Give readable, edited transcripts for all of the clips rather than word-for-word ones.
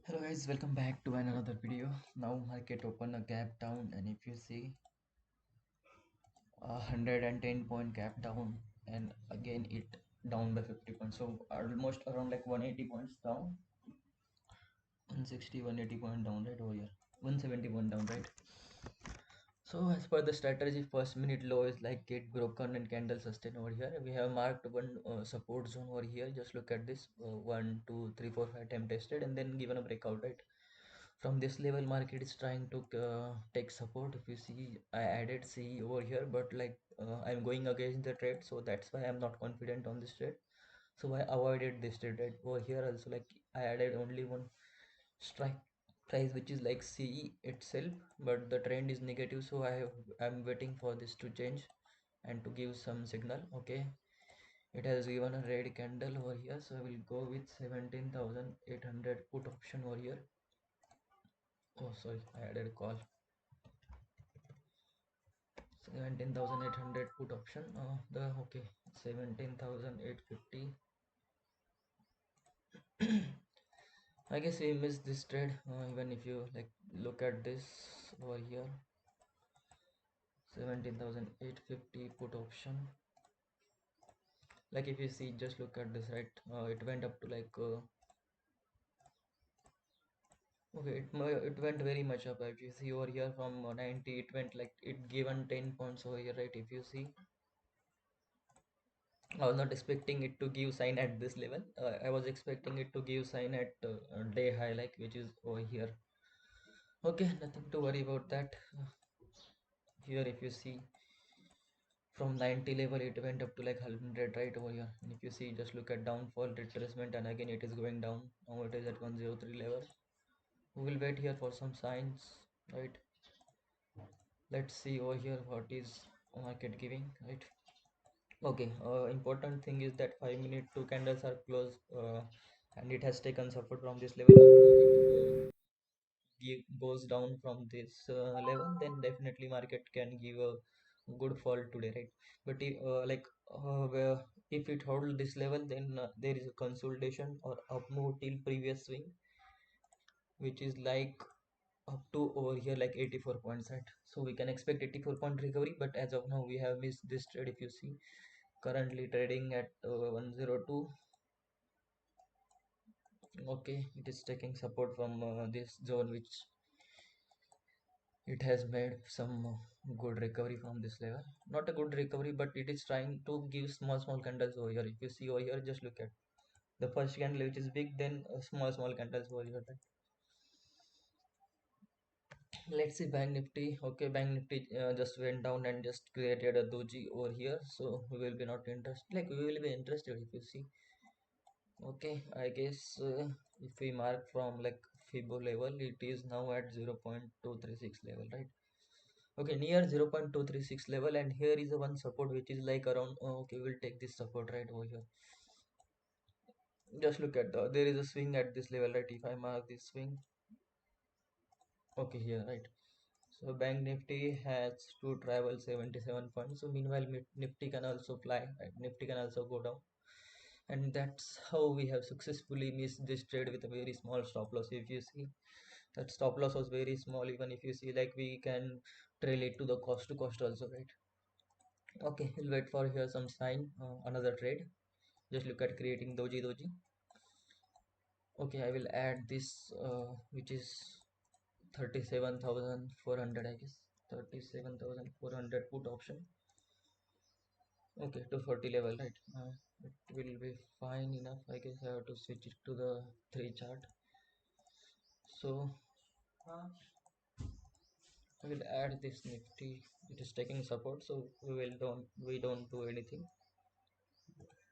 Hello guys, welcome back to another video. Now market open a gap down, and if you see 110 point gap down, and again it down by 50 points, so almost around like 180 points down, 160 180 point down, right over here, 170 point down, right? So as per the strategy, first minute low is like get broken and candle sustain over here. We have marked one support zone over here. Just look at this, 1 2 3 4 5 attempt tested and then given a breakout, right? From this level market is trying to take support. If you see, I added C over here, but like I'm going against the trade, so that's why I'm not confident on this trade. So I avoided this trade, right? Over here also, like I added only one strike price which is like CE itself, but the trend is negative, so I'm waiting for this to change and to give some signal. Okay, it has given a red candle over here, so I will go with 17,800 put option over here. Oh sorry, I added a call. 17,800 put option. The okay, 17,850. I guess we missed this trade. Even if you like look at this over here, 17,850 put option. Like if you see, just look at this, right? It went up to like okay, it went very much up. If you see over here from 90, it went like it given 10 points over here, right? If you see, I was not expecting it to give sign at this level. I was expecting it to give sign at day high, like which is over here. Okay, nothing to worry about that. Here, if you see from 90 level, it went up to like 100 right over here. And if you see, just look at downfall, retracement, and again it is going down. Now it is at 103 level. We will wait here for some signs, right? Let's see over here what is market giving, right? Okay, important thing is that 5 minute two candles are closed, and it has taken support from this level. If goes down from this level, then definitely market can give a good fall today, right? But where if it hold this level, then there is a consolidation or up move till previous swing, which is like up to over here like 84 points, right? So we can expect 84 point recovery, but as of now we have missed this trade. If you see, currently trading at 102. Okay, it is taking support from this zone, which it has made some good recovery from this level. Not a good recovery, but it is trying to give small candles over here. If you see over here, just look at the first candle which is big, then small candles over here, right? Let's see bank nifty. Okay, bank nifty just went down and just created a doji over here, so we will be not interested, like we will be interested if you see. Okay, I guess if we mark from like fibo level, it is now at 0.236 level, right? Okay, near 0.236 level, and here is the one support which is like around okay, we'll take this support right over here. Just look at there is a swing at this level, right? If I mark this swing, okay, here, right? So bank nifty has to travel 77 points, so meanwhile nifty can also fly, right? Nifty can also go down, and that's how we have successfully missed this trade with a very small stop loss. If you see, that stop loss was very small. Even if you see, like we can trail it to the cost to cost also, right? Okay, we'll wait for here some sign, another trade. Just look at creating doji. Okay, I will add this which is 37,400, I guess. 37,400 put option. Okay, to 40 level, right? It will be fine enough, I guess. I have to switch it to the 3 chart. So I will add this nifty. It is taking support, so we don't do anything.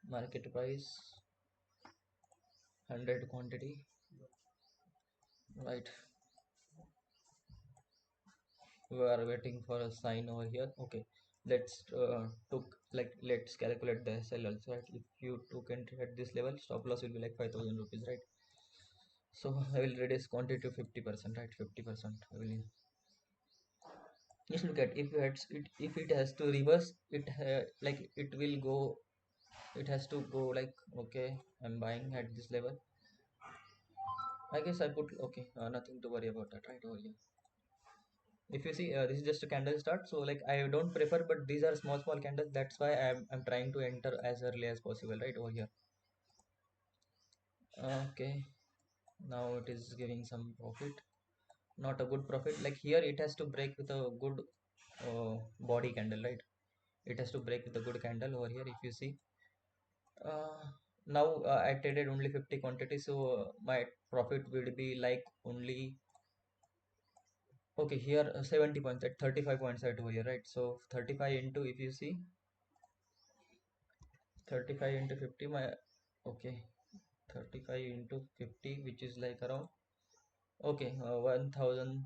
Market price 100 quantity, right? We are waiting for a sign over here. Okay, let's calculate the SL also, right? If you took entry at this level, stop loss will be like 5,000 rupees, right? So I will reduce quantity to 50%, right? 50% I will. Just look at, if it has to reverse it, like it will go, it has to go like, okay, I'm buying at this level. I guess I put okay, nothing to worry about that right over here. If you see, this is just a candle start, so like I don't prefer, but these are small candles, that's why I'm trying to enter as early as possible right over here. Okay, now it is giving some profit, not a good profit. Like here it has to break with a good body candle, right? It has to break with a good candle over here. If you see, uh, now I traded only 50 quantity, so my profit will be like only, okay, here 70 points at 35 points right over here, right? So 35 into, if you see, 35 into 50, my, okay, 35 into 50, which is like around, okay, 1000,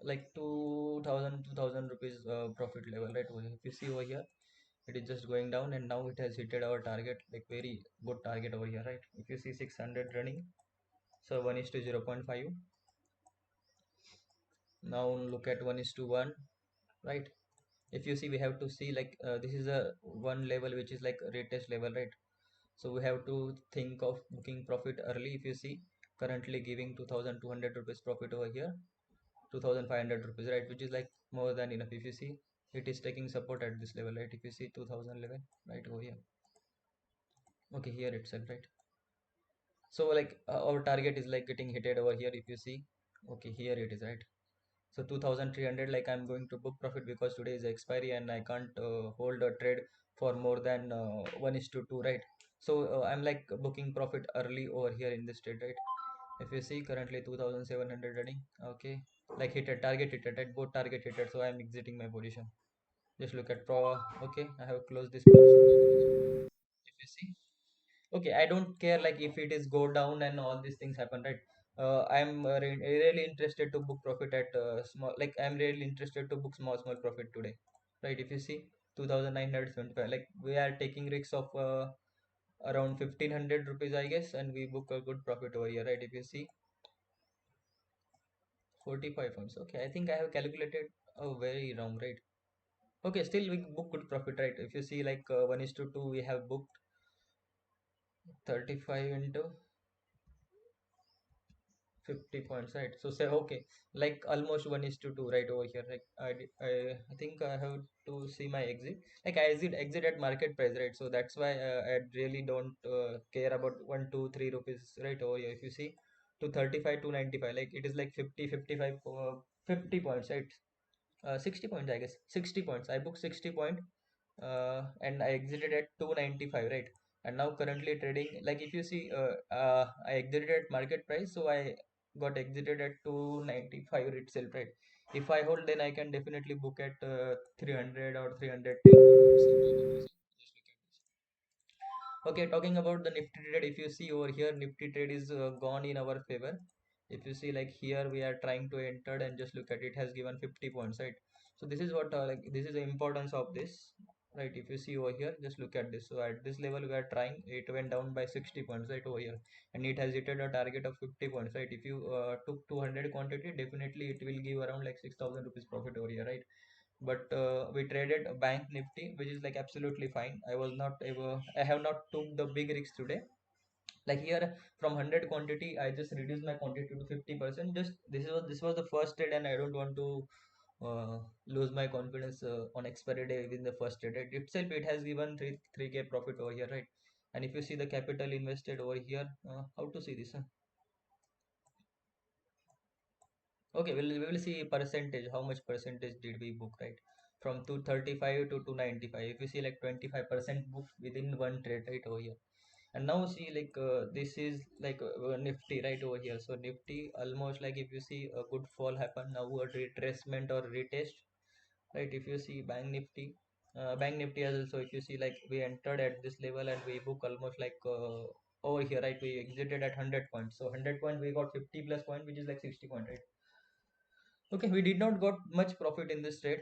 like 2000 rupees profit level right over here. If you see over here, it is just going down, and now it has hit our target, like very good target over here, right? If you see 600 running, so 1 is to 0 0.5. Now look at 1 is to 1, right? If you see, we have to see like this is a one level which is like retest level, right? So we have to think of booking profit early. If you see, currently giving 2200 rupees profit over here, 2500 rupees, right? Which is like more than enough. If you see, it is taking support at this level, right? If you see 2011 right over here, okay, here itself, right? So like our target is like getting hit over here. If you see, okay, here it is, right? So 2300, like I'm going to book profit because today is expiry and I can't hold a trade for more than 1 is to 2, right? So I'm like booking profit early over here in this trade, right? If you see, currently 2700 running, okay, like hit a target, hit it, right? Both target hit it, so I'm exiting my position. Just look at pro, okay, I have closed this position. If you see, okay, I don't care like if it is go down and all these things happen, right? I'm really interested to book profit at small, like I'm really interested to book small profit today, right? If you see, 2975, like we are taking risks of around 1500 rupees, I guess, and we book a good profit over here, right? If you see, 45 points, okay, I think I have calculated very wrong, right? Okay, still we book good profit, right? If you see, like 1 is to 2, we have booked 35 into 50 points, right? So say, okay, like almost 1 is to 2 right over here. Like I think I have to see my exit, like I exit at market price, right? So that's why I really don't care about 1 2 3 rupees right over here. If you see, to 35 to 95, like it is like 50 55 50 points, right? 60 points, I guess. 60 points, I booked 60 point, and I exited at 295, right? And now currently trading, like if you see, I exited at market price, so I got exited at 295 itself, right? If I hold, then I can definitely book at 300 or 310. Okay, talking about the Nifty trade, if you see over here, Nifty trade is gone in our favor. If you see, like here we are trying to enter, and just look at it, has given 50 points, right? So this is what like this is the importance of this, right? If you see over here, just look at this. So at this level we are trying, it went down by 60 points, right over here, and it has hit a target of 50 points, right? If you took 200 quantity, definitely it will give around like 6000 rupees profit over here, right? But we traded a bank nifty, which is like absolutely fine. I was not able, I have not took the big risks today. Like here, from 100 quantity, I just reduced my quantity to 50%. Just this was the first trade, and I don't want to uh, lose my confidence on expiry day within the first trade. It itself, it has given 3k profit over here, right? And if you see the capital invested over here, how to see this, huh? Okay, we will see percentage. How much percentage did we book, right? From 235 to 295. If you see, like 25% book within one trade, right over here. And now see, like this is like Nifty right over here. So Nifty almost, like if you see a good fall happen, now a retracement or retest, right? If you see Bank Nifty as also, if you see, like we entered at this level and we book almost like over here, right? We exited at 100 points. So 100 point, we got 50 plus point, which is like 60 point, right? Okay, we did not got much profit in this trade.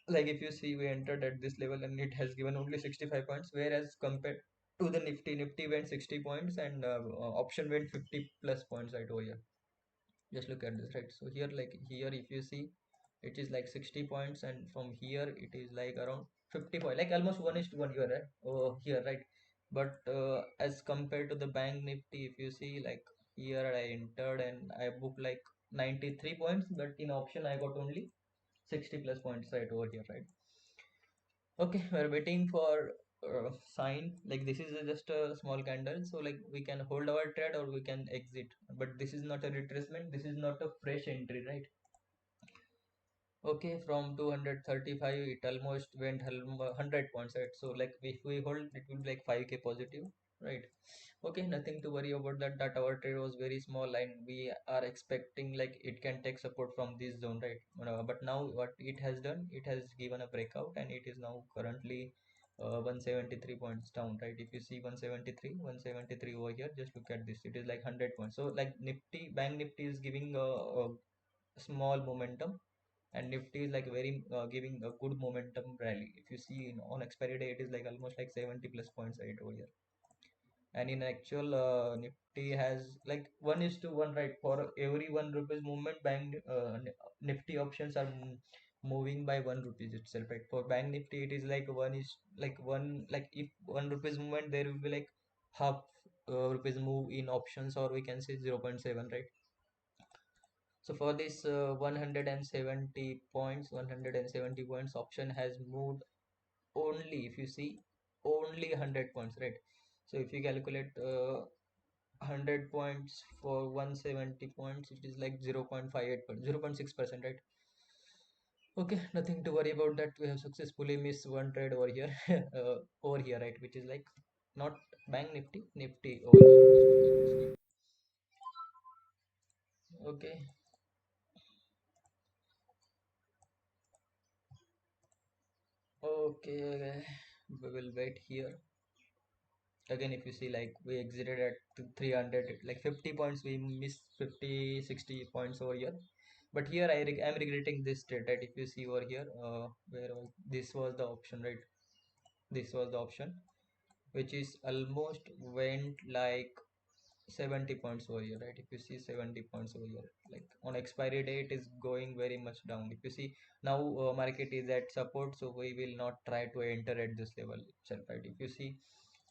Like if you see, we entered at this level and it has given only 65 points, whereas compared to the Nifty went 60 points, and option went 50 plus points right over here. Just look at this, right? So here, like here, if you see, it is like 60 points, and from here it is like around 50 point, like almost 1 is to 1 here, right? Oh, here, right? But as compared to the bank nifty, if you see, like Here I entered and I booked like 93 points, but in option I got only 60 plus points right over here, right? Okay, we're waiting for sign. Like this is just a small candle, so like we can hold our trade or we can exit. But this is not a retracement. This is not a fresh entry, right? Okay, from 235, it almost went 100 points, right? So like if we hold, it will be like 5k positive, right? Okay, nothing to worry about that. That our trade was very small, and we are expecting like it can take support from this zone, right? But now what it has done, it has given a breakout, and it is now currently 173 points down, right? If you see 173 over here, just look at this. It is like 100 points. So like Nifty, Bank Nifty is giving a small momentum, and Nifty is like very giving a good momentum rally. If you see on expiry day, it is like almost like 70 plus points right over here. And in actual, Nifty has like 1:1, right? For every 1 rupees movement, Nifty options are moving by 1 rupees itself, right? For Bank Nifty, it is like one is like one, like if 1 rupees movement, there will be like half rupees move in options, or we can say 0.7, right? So for this 170 points, 170 points option has moved only, if you see, only 100 points, right? So if you calculate 100 points for 170 points, it is like 0.58 0.6%, right? Okay, nothing to worry about that. We have successfully missed one trade over here, over here, right? Which is like not Bank Nifty, Nifty over here. Okay, okay, we will wait here. Again, if you see, like we exited at 300, like 50 points, we missed 50, 60 points over here. But here I'm regretting this trade, right? If you see over here, where was this, was the option, right? This was the option, which is almost went like 70 points over here, right? If you see 70 points over here, like on expiry date is going very much down. If you see now, market is at support, so we will not try to enter at this level itself, right? If you see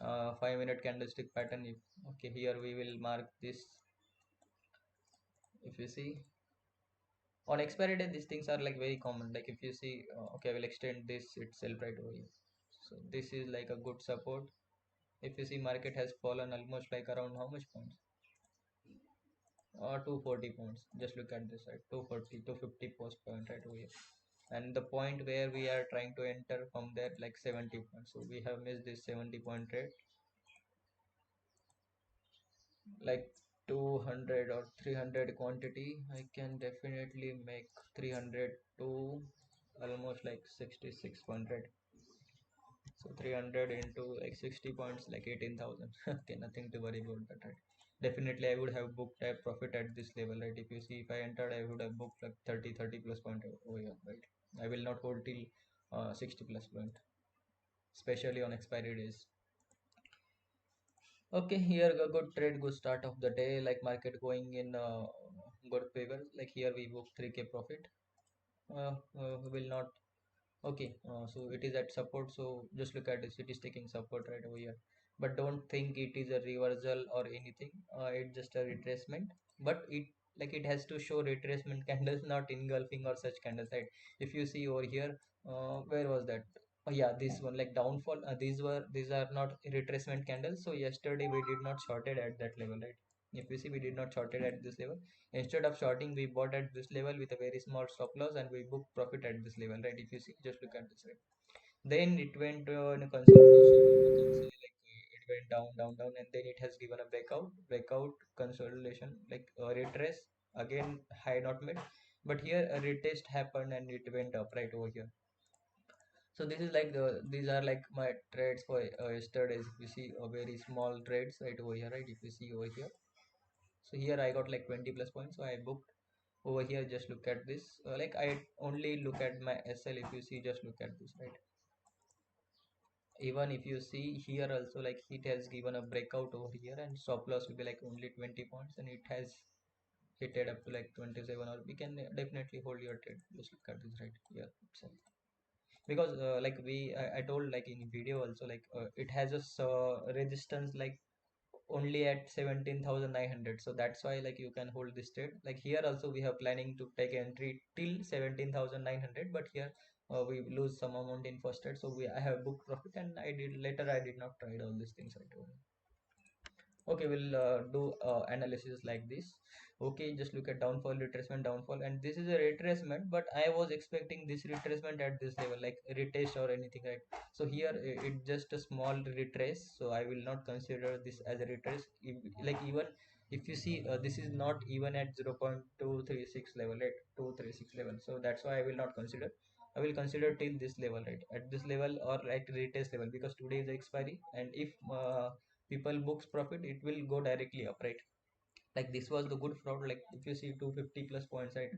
5 minute candlestick pattern, if okay, here we will mark this. If you see on expiry day, these things are like very common. Like if you see, okay, I will extend this itself right over here. So this is like a good support. If you see, market has fallen almost like around how much points, 240 points. Just look at this, right? 240, 250 post point right over here. And the point where we are trying to enter from there, like 70 points. So we have missed this 70-point trade. Like 200 or 300 quantity, I can definitely make 300 to almost like 6600. So 300 into like 60 points, like 18,000. Okay, nothing to worry about that, right? Definitely I would have booked a profit at this level, right? If you see, if I entered, I would have booked like 30 plus point over here, right? I will not hold till 60 plus point, especially on expiry days. Okay, here a good trade, good start of the day, like market going in good favor. Like here we book 3k profit. We will not. Okay, so it is at support. So just look at this. It is taking support right over here. But don't think it is a reversal or anything. It's just a retracement. But it, like it has to show retracement candles, not engulfing or such candles, right? If you see over here, where was that? Yeah, this one, like downfall. These are not retracement candles. So yesterday we did not shorted at that level, right? If you see, we did not shorted at this level. Instead of shorting, we bought at this level with a very small stop loss, and we booked profit at this level, right? If you see, just look at this, right? Then it went in a consolidation. We can say like it went down, down, down, and then it has given a breakout, consolidation, like retrace again, high not made. But here a retest happened and it went up right over here. So this is like these are like my trades for yesterday's. If you see, a very small trades right over here, right? If you see over here, so here I got like 20 plus points, so I booked over here. Just look at this, like I only look at my SL. If you see, just look at this, right? Even if you see here also, like it has given a breakout over here, and stop loss will be like only 20 points, and it has hit it up to like 27, or we can definitely hold your trade. Just look at this right here itself. Because I told like in video also, like it has a resistance like only at 17,900. So that's why like you can hold this trade. Like here also we have planning to take entry till 17,900, but here we lose some amount in first trade. So I have booked profit, and I did not trade all these things I told. Okay, we'll do analysis like this. Okay, just look at downfall, retracement, downfall, and this is a retracement, but I was expecting this retracement at this level, like retest or anything, right? So here it's just a small retrace, so I will not consider this as a retrace. Like even if you see, this is not even at 0.236 level, right? 236 level, so that's why I will not consider. I will consider till this level, right? At this level or like retest level, because today is the expiry, and if people books profit, it will go directly up, right? Like this was the good fraud. Like if you see 250 plus points, right?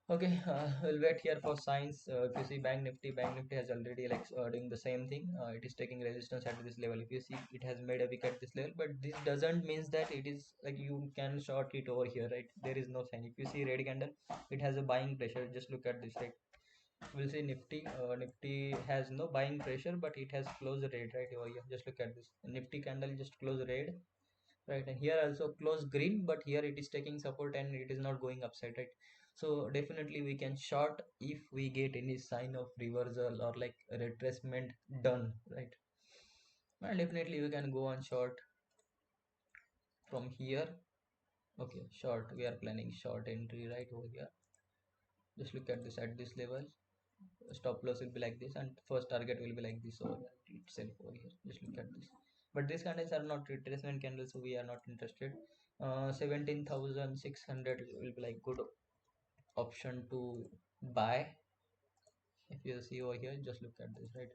Okay, we'll wait here for signs. If you see bank nifty has already like doing the same thing. It is taking resistance at this level. If you see, it has made a wick at this level, but this doesn't means that it is like you can short it over here, right? There is no sign. If you see red candle, it has a buying pressure. Just look at this, right? We'll see nifty. Nifty has no buying pressure, but it has closed red right over here. Just look at this. Nifty candle just closed red, right? And here also closed green, but here it is taking support and it is not going upside, right? So definitely we can short if we get any sign of reversal or like retracement done, right? And definitely we can go on short from here. Okay, short, we are planning short entry right over here. Just look at this. At this level, stop loss will be like this, and first target will be like this over itself over here. Just look at this. But these candles are not retracement candles, so we are not interested. 17,600 will be like good option to buy. If you see over here, just look at this, right?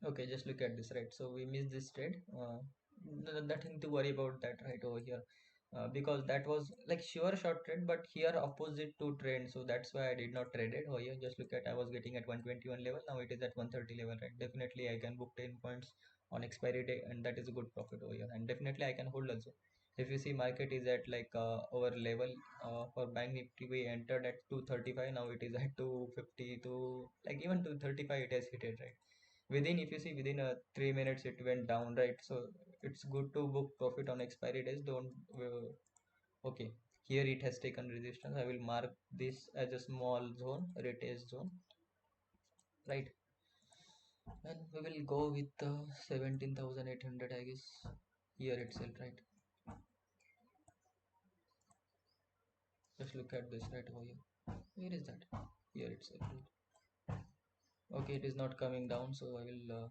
Okay, just look at this, right? So we missed this trade. Nothing to worry about that right over here, because that was like sure short trade, but here opposite to trend, so that's why I did not trade it over here. Just look at, I was getting at 121 level, now it is at 130 level, right? Definitely I can book 10 points on expiry day, and that is a good profit over here, and definitely I can hold also. If you see, market is at like our level. For bank nifty we entered at 235, now it is at 250 to like even 235 it has hit it, right? Within, if you see, within 3 minutes it went down, right? So it's good to book profit on expiry days. Don't okay, here it has taken resistance. I will mark this as a small zone, retest zone, right? And we will go with 17,800, I guess, here itself, right? Just look at this right over here. Where is that? Here itself, right? Okay, it is not coming down, so I will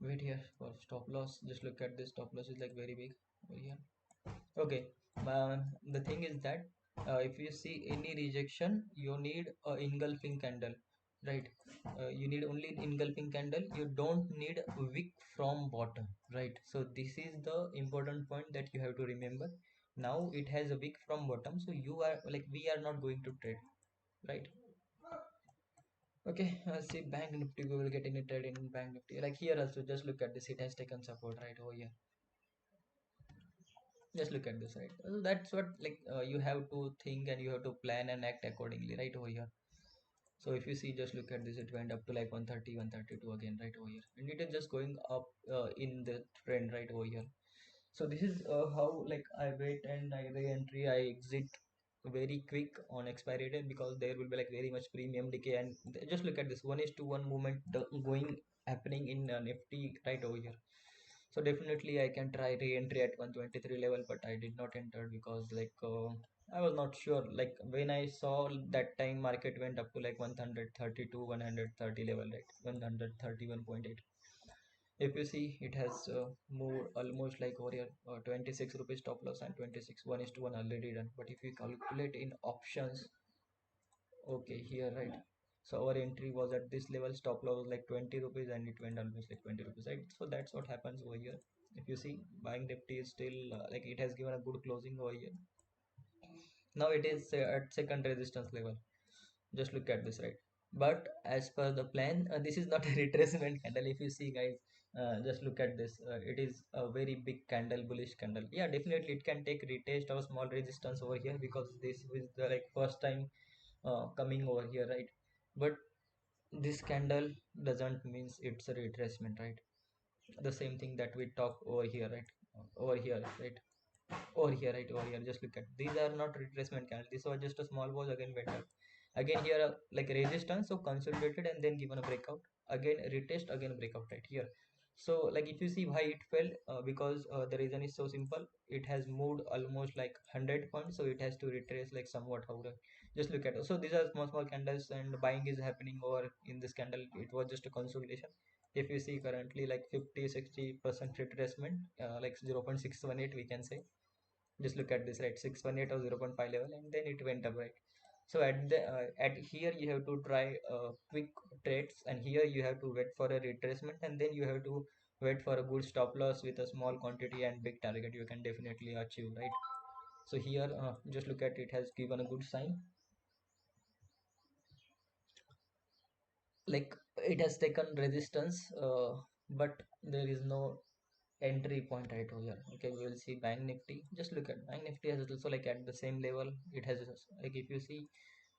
wait here for stop loss. Just look at this. Stop loss is like very big over here. Okay, the thing is that if you see any rejection, you need a engulfing candle, right? You need only engulfing candle. You don't need a wick from bottom, right? So this is the important point that you have to remember. Now it has a wick from bottom, so you are like, we are not going to trade, right? Okay, see bank nifty, we will get any trade in bank nifty. Like here also, just look at this, it has taken support right over here. Just look at this, right? So that's what, like, you have to think and you have to plan and act accordingly, right over here. So if you see, just look at this, it went up to like 130, 132 again, right over here, and it is just going up in the trend right over here. So this is how like I wait and I re-entry, I exit very quick on expiry date, because there will be like very much premium decay. And just look at this, 1:1 movement going happening in nifty right over here. So definitely I can try re-entry at 123 level, but I did not enter because like I was not sure. Like when I saw that time, market went up to like 130 to 130 level, right? 131.8. If you see, it has moved almost like over here, 26 rupees stop loss and 26, 1:1 already done. But if you calculate in options, okay, here, right? So our entry was at this level, stop loss was like 20 rupees, and it went almost like 20 rupees, right? So that's what happens over here. If you see, buying Nifty is still like it has given a good closing over here. Now it is at second resistance level. Just look at this, right? But as per the plan, this is not a retracement candle. If you see, guys, just look at this. It is a very big candle, bullish candle. Yeah, definitely it can take retest or small resistance over here, because this is the like first time coming over here, right? But this candle doesn't means it's a retracement, right? The same thing that we talk over here, right? Over here, right? Over here, right? Over here, just look at, these are not retracement candles. These are just a small pause, again went up, again here like resistance, so consolidated and then given a breakout, again retest, again breakout, right here. So like if you see why it fell, because the reason is so simple. It has moved almost like 100 points, so it has to retrace like somewhat. How to just look at, so these are small candles and buying is happening over in this candle. It was just a consolidation. If you see currently like 50-60% retracement, like 0.618 we can say. Just look at this, right? 618 or 0.5 level, and then it went up, right? So at the at here you have to try quick trades, and here you have to wait for a retracement, and then you have to wait for a good stop loss with a small quantity and big target you can definitely achieve, right? So here just look at, it has given a good sign, like it has taken resistance, but there is no entry point right over here. Okay, we will see bank nifty. Just look at bank nifty has also like at the same level. It has like, if you see,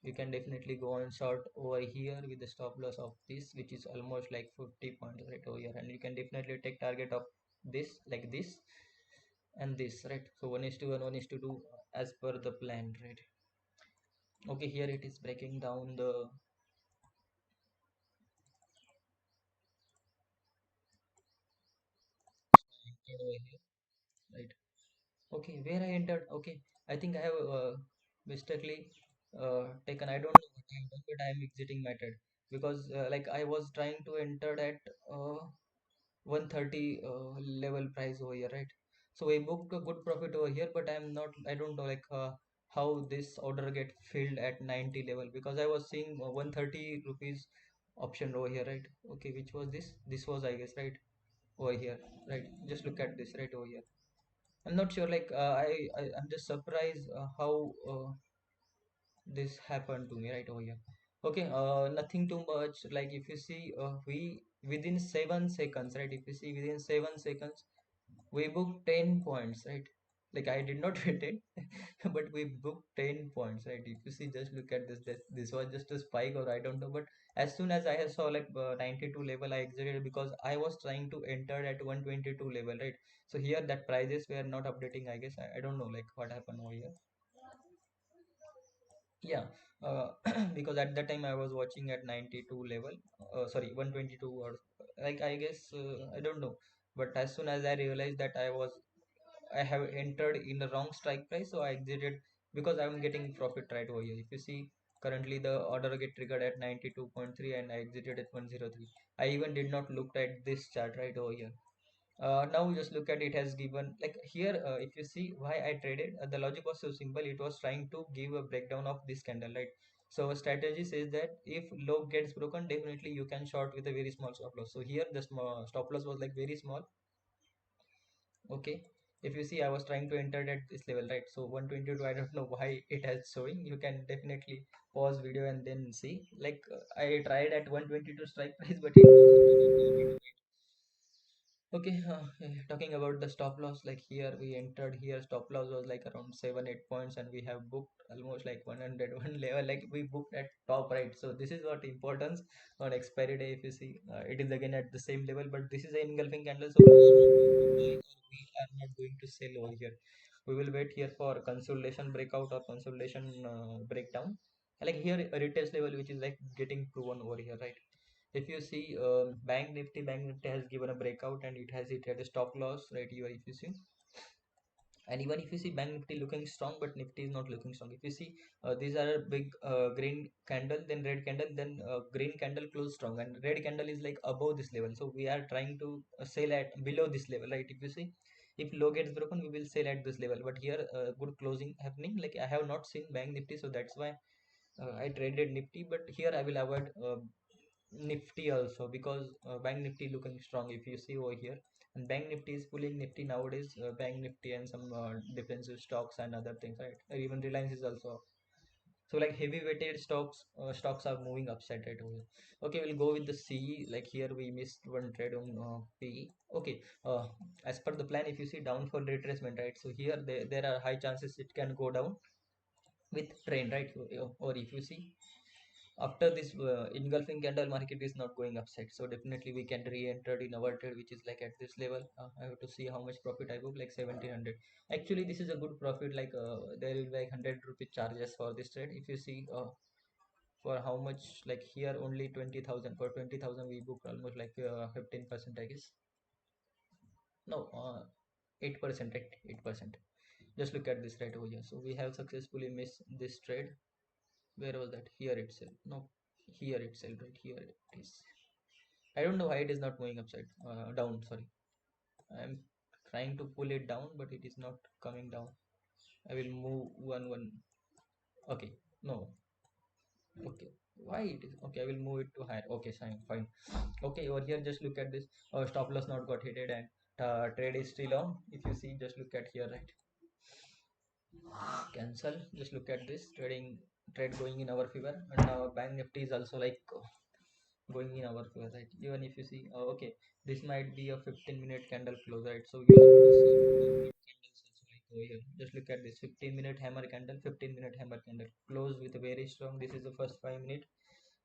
you can definitely go on short over here with the stop loss of this, which is almost like 50 points right over here, and you can definitely take target of this, like this and this, right? So 1 is to 1, 1 is to 2, as per the plan, right? Okay, here it is breaking down the over here, right? Okay, where I entered. Okay, I think I have mistakenly taken. I don't know what I have done, but I am exiting my trade, because like I was trying to enter at 130 level price over here, right? So I booked a good profit over here, but I'm not. I don't know like how this order get filled at 90 level, because I was seeing 130 rupees option over here, right? Okay, which was this? This was, I guess, right over here, right? Just look at this right over here. I'm not sure. Like I'm just surprised how this happened to me right over here. Okay, nothing too much. Like if you see, we within 7 seconds, right? If you see within 7 seconds, we booked 10 points, right? Like I did not hit it, but we booked 10 points, right? If you see, just look at this. This was just a spike, or I don't know. But as soon as I saw like 92 level, I exited, because I was trying to enter at 122 level, right? So here that prices were not updating. I guess I don't know like what happened over here. Yeah, because at that time I was watching at 92 level, sorry, 122, or like I guess I don't know. But as soon as I realized that I have entered in the wrong strike price, so I exited, because I'm getting profit right over here. If you see, currently the order get triggered at 92.3 and I exited at 103. I even did not look at this chart right over here. Now just look at, it has given like here, if you see why I traded, the logic was so simple. It was trying to give a breakdown of this candle, right? So a strategy says that if low gets broken, definitely you can short with a very small stop loss. So here the small stop loss was like very small. Okay, if you see, I was trying to enter at this level, right? So 122, I don't know why it has showing. You can definitely pause video and then see, like I tried at 122 strike price, but it okay, talking about the stop loss, like here we entered here, stop loss was like around 7-8 points, and we have booked almost like 101 level, like we booked at top, right? So this is what importance on expiry day. If you see, it is again at the same level, but this is an engulfing candle, so we are not going to sell over here. We will wait here for consolidation breakout or consolidation breakdown. Like here, a retest level which is like getting proven over here, right? If you see, bank nifty has given a breakout and it has hit at a stop loss right here. If you see, and even if you see bank nifty looking strong, but nifty is not looking strong. If you see, these are a big green candle, then red candle, then green candle close strong, and red candle is like above this level, so we are trying to sell at below this level, right? If you see, if low gets broken, we will sell at this level, but here good closing happening. Like I have not seen bank nifty, so that's why I traded nifty, but here I will avoid nifty also, because bank nifty looking strong. If you see over here, And bank nifty is pulling nifty nowadays, bank nifty and some defensive stocks and other things, right? Or even Reliance is also up. So like heavy weighted stocks are moving upside right away. Okay, we'll go with the C. Like here we missed one trade on PE. Okay, as per the plan, if you see downfall retracement, right? So here there are high chances it can go down with trend, right? Or if you see after this engulfing candle, market is not going upside, so definitely we can re-enter in our trade, which is like at this level. I have to see how much profit I book, like 1700. Actually this is a good profit, like there will be like 100 rupee charges for this trade. If you see for how much, like here only 20,000, for 20,000 we booked almost like 15% I guess. No, 8%, right? 8%. Just look at this right over here. So we have successfully missed this trade. Where was that? Here itself. No, here itself, right here it is. I don't know why it is not moving upside down, sorry. I'm trying to pull it down, but it is not coming down. I will move one. Okay, no. Okay, why it is okay? I will move it to higher. Okay, fine. Okay, over here just look at this. Stop loss not got hit, and trade is still on. If you see, just look at here, right? Cancel. Just look at this trade going in our favor, and now bank nifty is also like going in our favor, right? Even if you see, okay, this might be a 15-minute candle close, right? So you have to see candles also, like over here. Just look at this 15-minute hammer candle, 15-minute hammer candle close with a very strong. This is the first 5 minutes.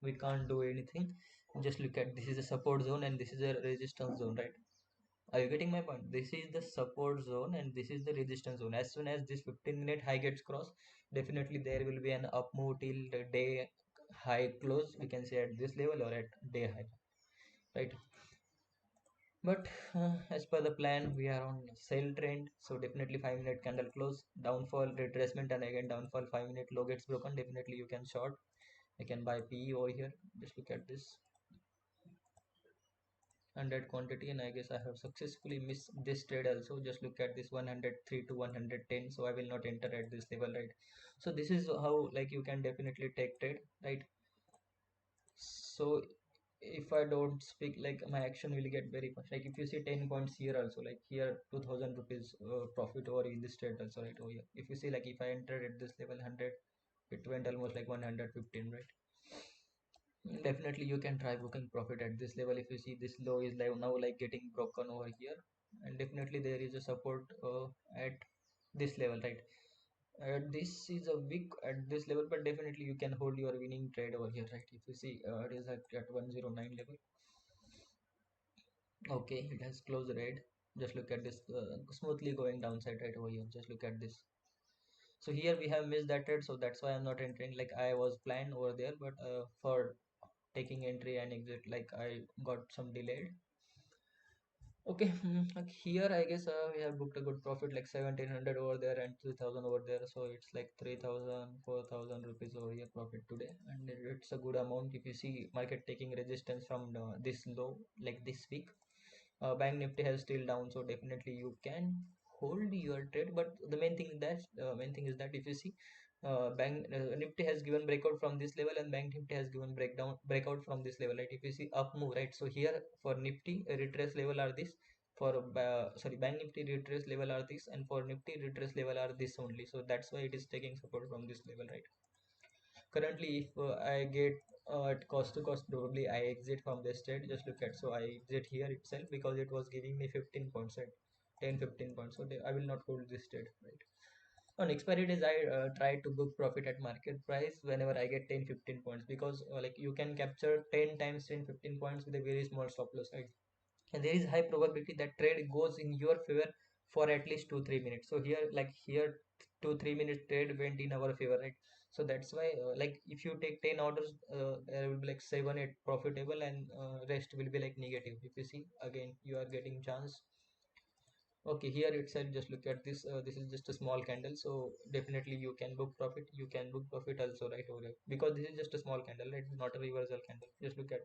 We can't do anything. Just look at, this is a support zone and this is a resistance zone, right? Are you getting my point? This is the support zone and this is the resistance zone. As soon as this 15-minute high gets crossed, definitely there will be an up move till the day high close. We can say at this level or at day high, right? But as per the plan, we are on sell trend. So definitely 5-minute candle close, downfall, retracement, and again downfall. 5-minute low gets broken. Definitely you can short. I can buy PE over here. Just look at this 100 quantity, and I guess I have successfully missed this trade also. Just look at this 103 to 110, so I will not enter at this level, right? So this is how like you can definitely take trade, right? So if I don't speak, like my action will get very fast. Like if you see 10 points here also, like here 2000 rupees profit over in this trade also, right over here. If you see, like if I entered at this level 100, it went almost like 115, right? Definitely you can try booking profit at this level. If you see this low is like now like getting broken over here, and definitely there is a support at this level, right? This is a weak at this level, but definitely you can hold your winning trade over here, right? If you see it is at 109 level. Okay, it has closed red. Just look at this smoothly going downside right over here. Just look at this. So here we have missed that trade, so that's why I'm not entering. Like I was planned over there, but for taking entry and exit, like I got some delayed. Okay, like here I guess we have booked a good profit, like 1700 over there and 2000 over there, so it's like 3000, 4000 rupees over here profit today, and it's a good amount. If you see market taking resistance from this low, like this week, bank nifty has still down, so definitely you can hold your trade. But the main thing is that if you see bank nifty has given breakout from this level, and bank nifty has given breakout from this level, right? If you see up move, right? So here for nifty retrace level are this, for sorry, bank nifty retrace level are this, and for nifty retrace level are this only. So that's why it is taking support from this level, right? Currently if I get at cost to cost, probably I exit from this trade. Just look at, so I exit here itself because it was giving me 15 points, right? 10 15 points, so I will not hold this trade, right? On expiry days I try to book profit at market price whenever I get 10 15 points, because like you can capture 10 times 10 15 points with a very small stop loss, right? And there is high probability that trade goes in your favor for at least 2 3 minutes. So here, like here 2 3 minute trade went in our favor, right? So that's why like if you take 10 orders, there will be like 7 8 profitable, and rest will be like negative. If you see again, you are getting chance. Okay, here itself just look at this, this is just a small candle, so definitely you can book profit. You can book profit also right over here, because this is just a small candle, right? It's not a reversal candle. Just look at,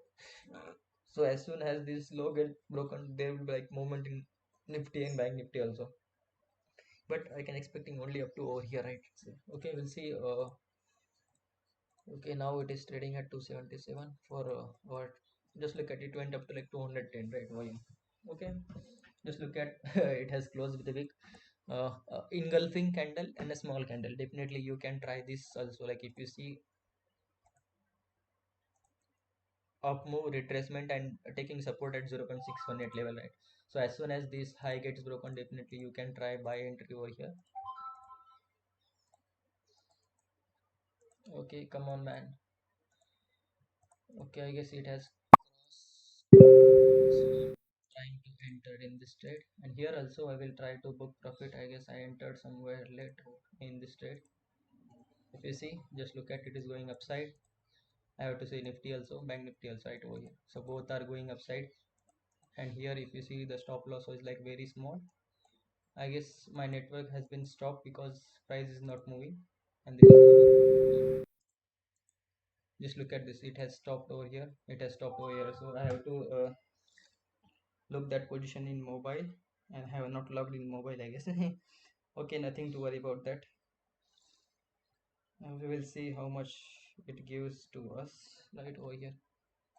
so as soon as this low get broken, there will be like movement in nifty and bank nifty also, but I can expecting only up to over here, right? So, okay, we'll see. Okay, now it is trading at 277 for what, just look at it, went up to like 210, right? Volume. Okay, Just look at it has closed with a big engulfing candle and a small candle. Definitely you can try this also. Like if you see up move retracement and taking support at 0.618 level, right? So as soon as this high gets broken, definitely you can try buy entry over here. Okay, come on, man. Okay, I guess it has trying to enter in this trade, and here also I will try to book profit. I guess I entered somewhere late in this trade. If you see, just look at, it is going upside. I have to say Nifty also, Bank Nifty also, right over here. So both are going upside, and here if you see the stop loss was like very small. I guess my network has been stopped because price is not moving, and this is, just look at this, it has stopped over here, it has stopped over here. So I have to look that position in mobile, and have not logged in mobile, I guess. Okay, nothing to worry about that. We will see how much it gives to us right over here.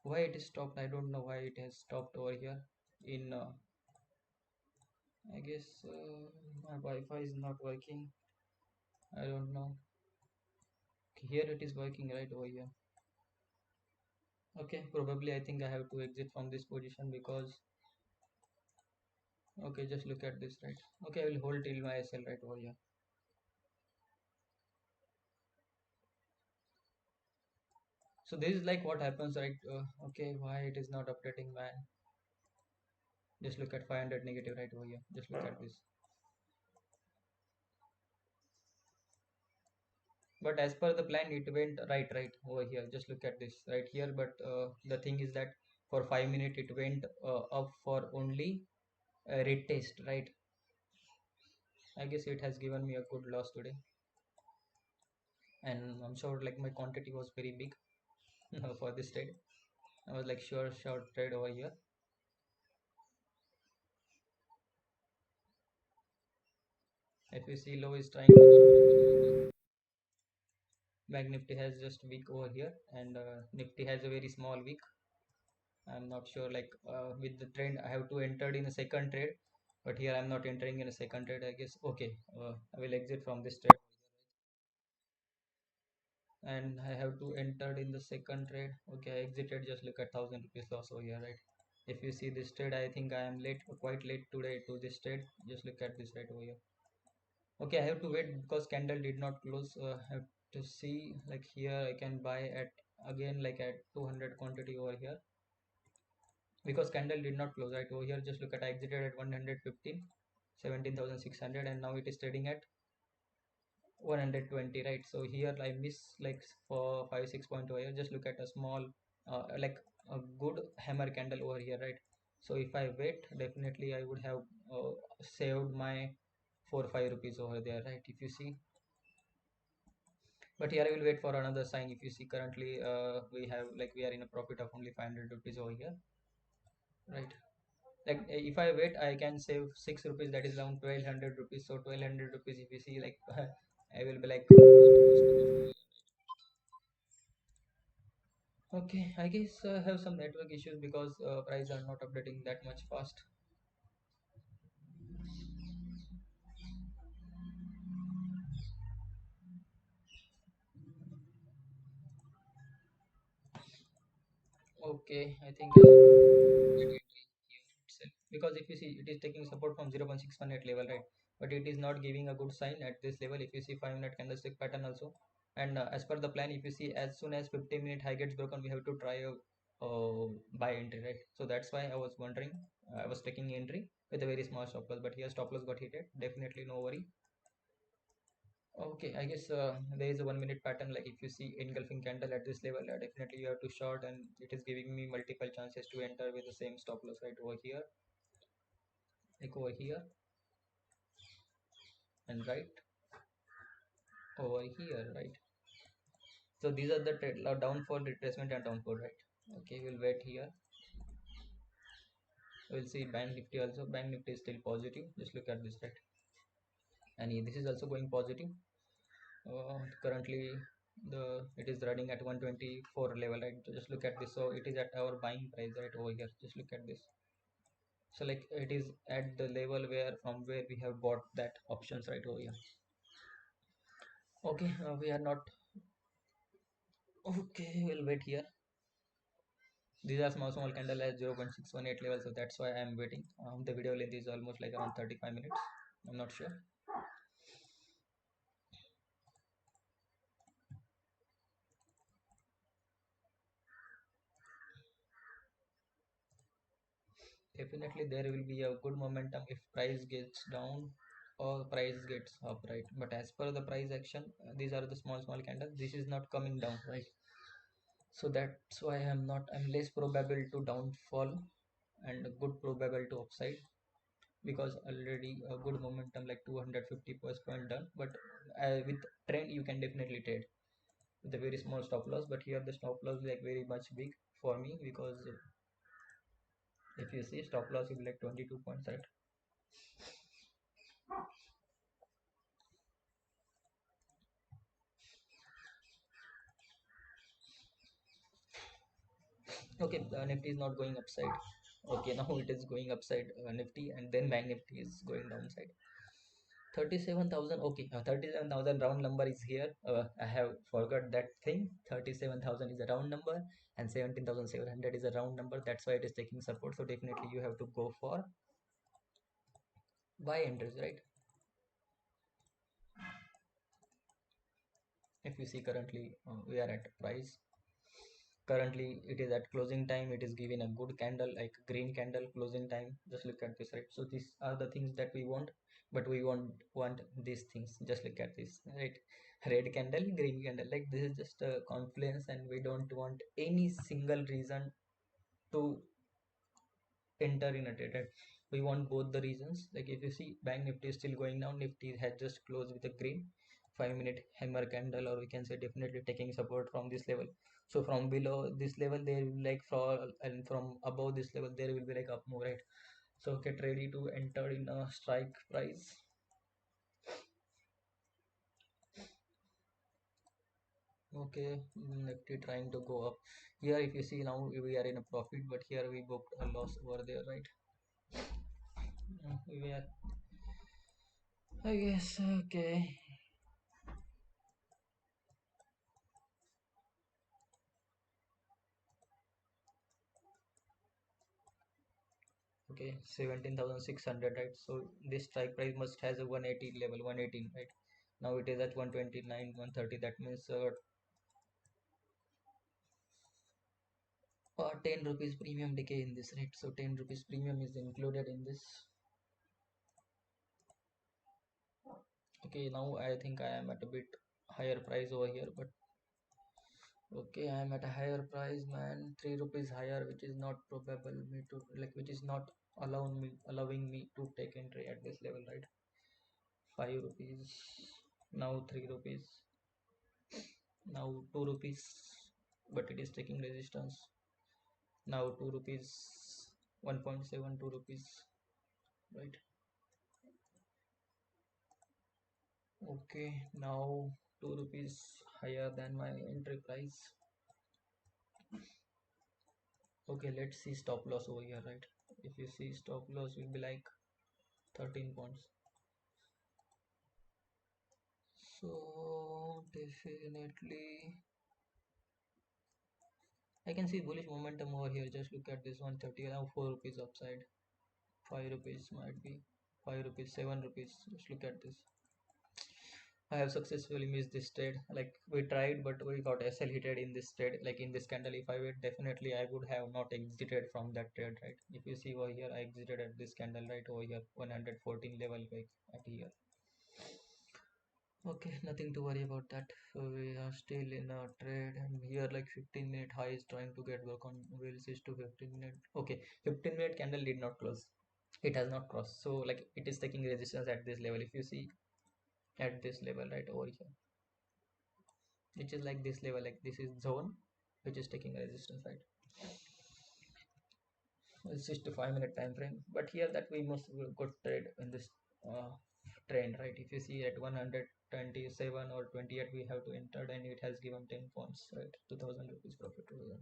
Why it is stopped, I don't know why it has stopped over here in I guess my Wi-Fi is not working, I don't know. Okay, here it is working right over here. Okay, probably I think I have to exit from this position because, okay, just look at this, right? Okay, I will hold till my SL right over here. So this is like what happens, right? Okay, why it is not updating, man? Just look at 500 negative right over here. Just look at this. But as per the plan, it went right over here. Just look at this right here. But the thing is that for 5 minutes it went up for only a retest, right? I guess it has given me a good loss today, and I'm sure like my quantity was very big for this trade. I was like sure short trade over here. If you see, low is trying to, Bank Nifty has just weak over here, and Nifty has a very small week. I'm not sure, like with the trend I have to enter in a second trade, but here I'm not entering in a second trade, I guess. Okay, I will exit from this trade, and I have to enter in the second trade. Okay, I exited. Just look at 1,000 rupees loss over here, right? If you see this trade, I think I am late, quite late today to this trade. Just look at this right over here. Okay, I have to wait because candle did not close. I have to see, like here I can buy at again like at 200 quantity over here, because candle did not close right over here. Just look at, I exited at 115, 17,600, and now it is trading at 120, right? So here I miss like for 5 6 point over here. Just look at a small like a good hammer candle over here, right? So if I wait, definitely I would have saved my 4 5 rupees over there, right? If you see, but here I will wait for another sign. If you see, currently we have like we are in a profit of only 500 rupees over here, right? Like if I wait, I can save 6 rupees, that is around 1200 rupees. So 1200 rupees, if you see, like I will be like, okay, I guess have some network issues because price are not updating that much fast. Okay, I think itself, because if you see, it is taking support from 0.618 level, right? But it is not giving a good sign at this level. If you see 5 minute candlestick pattern also, and as per the plan, if you see, as soon as 15-minute high gets broken, we have to try a buy entry, right? So that's why I was wondering, I was taking entry with a very small stop loss, but here stop loss got hit. Definitely no worry. Okay, I guess there is a 1 minute pattern. Like if you see engulfing candle at this level, definitely you have to short, and it is giving me multiple chances to enter with the same stop loss right over here, like over here, and right over here, right? So these are the downfall, retracement, and downfall, right? Okay, we'll wait here. We'll see Bank Nifty also. Bank Nifty is still positive. Just look at this, right? And this is also going positive. Currently, the it is running at 124 level, right? Just look at this. So it is at our buying price right over here. Just look at this. So like it is at the level where from where we have bought that options right over here. Okay, we are not. Okay, we'll wait here. These are small candle at 0.618 level, so that's why I'm waiting. The video length is almost like around 35 minutes. I'm not sure. Definitely there will be a good momentum if price gets down or price gets up, right? But as per the price action, these are the small candles. This is not coming down, right? So that's why I'm less probable to downfall and good probable to upside, because already a good momentum like 250 plus point done. But with trend you can definitely trade with a very small stop loss, but here the stop loss is like very much big for me, because if you see stop loss will be like 22 points, right? Okay, Nifty is not going upside. Okay, now it is going upside, Nifty, and then Bank Nifty is going downside. 37,000. Okay, 37,000 round number is here. I have forgot that thing. 37,000 is a round number, and 17,700 is a round number. That's why it is taking support. So definitely you have to go for buy entries, right? If you see currently, we are at price. Currently it is at closing time, it is giving a good candle like green candle closing time. Just look at this, right? So these are the things that we want, but we want these things. Just look at this, right? Red candle, green candle, like this is just a confluence, and we don't want any single reason to enter in a trade, right? We want both the reasons. Like if you see bank nifty is still going down, nifty has just closed with a green 5 minute hammer candle, or we can say definitely taking support from this level. So from below this level there will be like fall, and from above this level there will be like up move, right? So get ready to enter in a strike price. Okay, nifty trying to go up here. If you see now we are in a profit, but here we booked a loss over there, right? We are, I guess. Okay. Okay, 17,600, right? So this strike price must has a 180 level, 118, right? Now it is at 129, 130. That means 10 rupees premium decay in this, right? So 10 rupees premium is included in this. Okay, now I think I am at a bit higher price over here, but okay, I am at a higher price, man. 3 rupees higher, which is not probable me to like, which is not allowing me to take entry at this level, right? 5 rupees, now 3 rupees, now 2 rupees, but it is taking resistance. Now 2 rupees, 1.72 rupees, right? Okay, now 2 rupees higher than my entry price. Okay, let's see stop loss over here, right? If you see stop loss will be like 13 points. So definitely I can see bullish momentum over here. Just look at this 130, now 4 rupees upside. 5 rupees might be 5 rupees, 7 rupees. Just look at this. I have successfully missed this trade. Like we tried, but we got SL hitted in this trade. Like in this candle, if I were definitely I would have not exited from that trade, right? If you see over here, I exited at this candle right over here, 114 level, like at here. Okay, nothing to worry about that. So we are still in a trade, and here like 15-minute high is trying to get work on. We'll switch to 15-minute. Okay, 15-minute candle did not close. It has not crossed. So like it is taking resistance at this level. If you see at this level right over here, which is like this level, like this is zone which is taking resistance, right? It's just a 5 minute time frame, but here that we must good trade in this uh, trend, right? If you see at 127 or 28 we have to enter, and it has given 10 points, right? 2,000 rupees profit over here.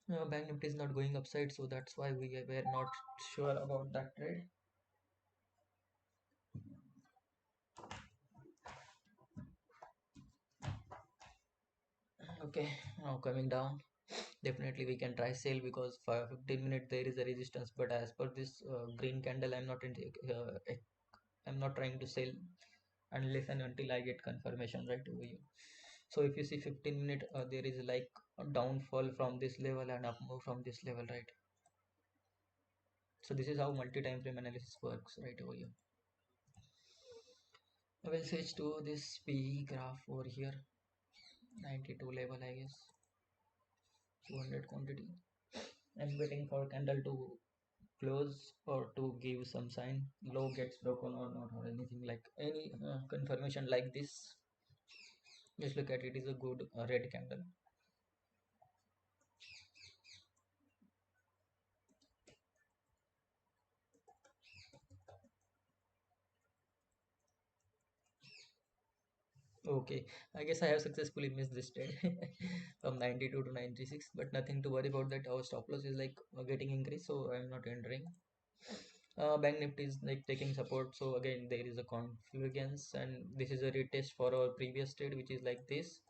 Bank Nifty is not going upside, so that's why we were not sure about that trade. Okay, now coming down. Definitely we can try sell because for 15 minutes there is a resistance, but as per this green candle, I'm not trying to sell unless and until I get confirmation right over here. So if you see 15 minute, there is like a downfall from this level and up move from this level, right? So this is how multi-time frame analysis works right over here. I will switch to this PE graph over here, 92 level, I guess, 200 quantity. I'm waiting for candle to close or to give some sign, low gets broken or not, or anything like any confirmation like this. Just look at it, is a good red candle. Okay, I guess I have successfully missed this trade from 92 to 96, but nothing to worry about that. Our stop loss is like getting increased, so I'm not entering. Bank Nifty is like taking support, so again there is a confluence, and this is a retest for our previous trade, which is like this.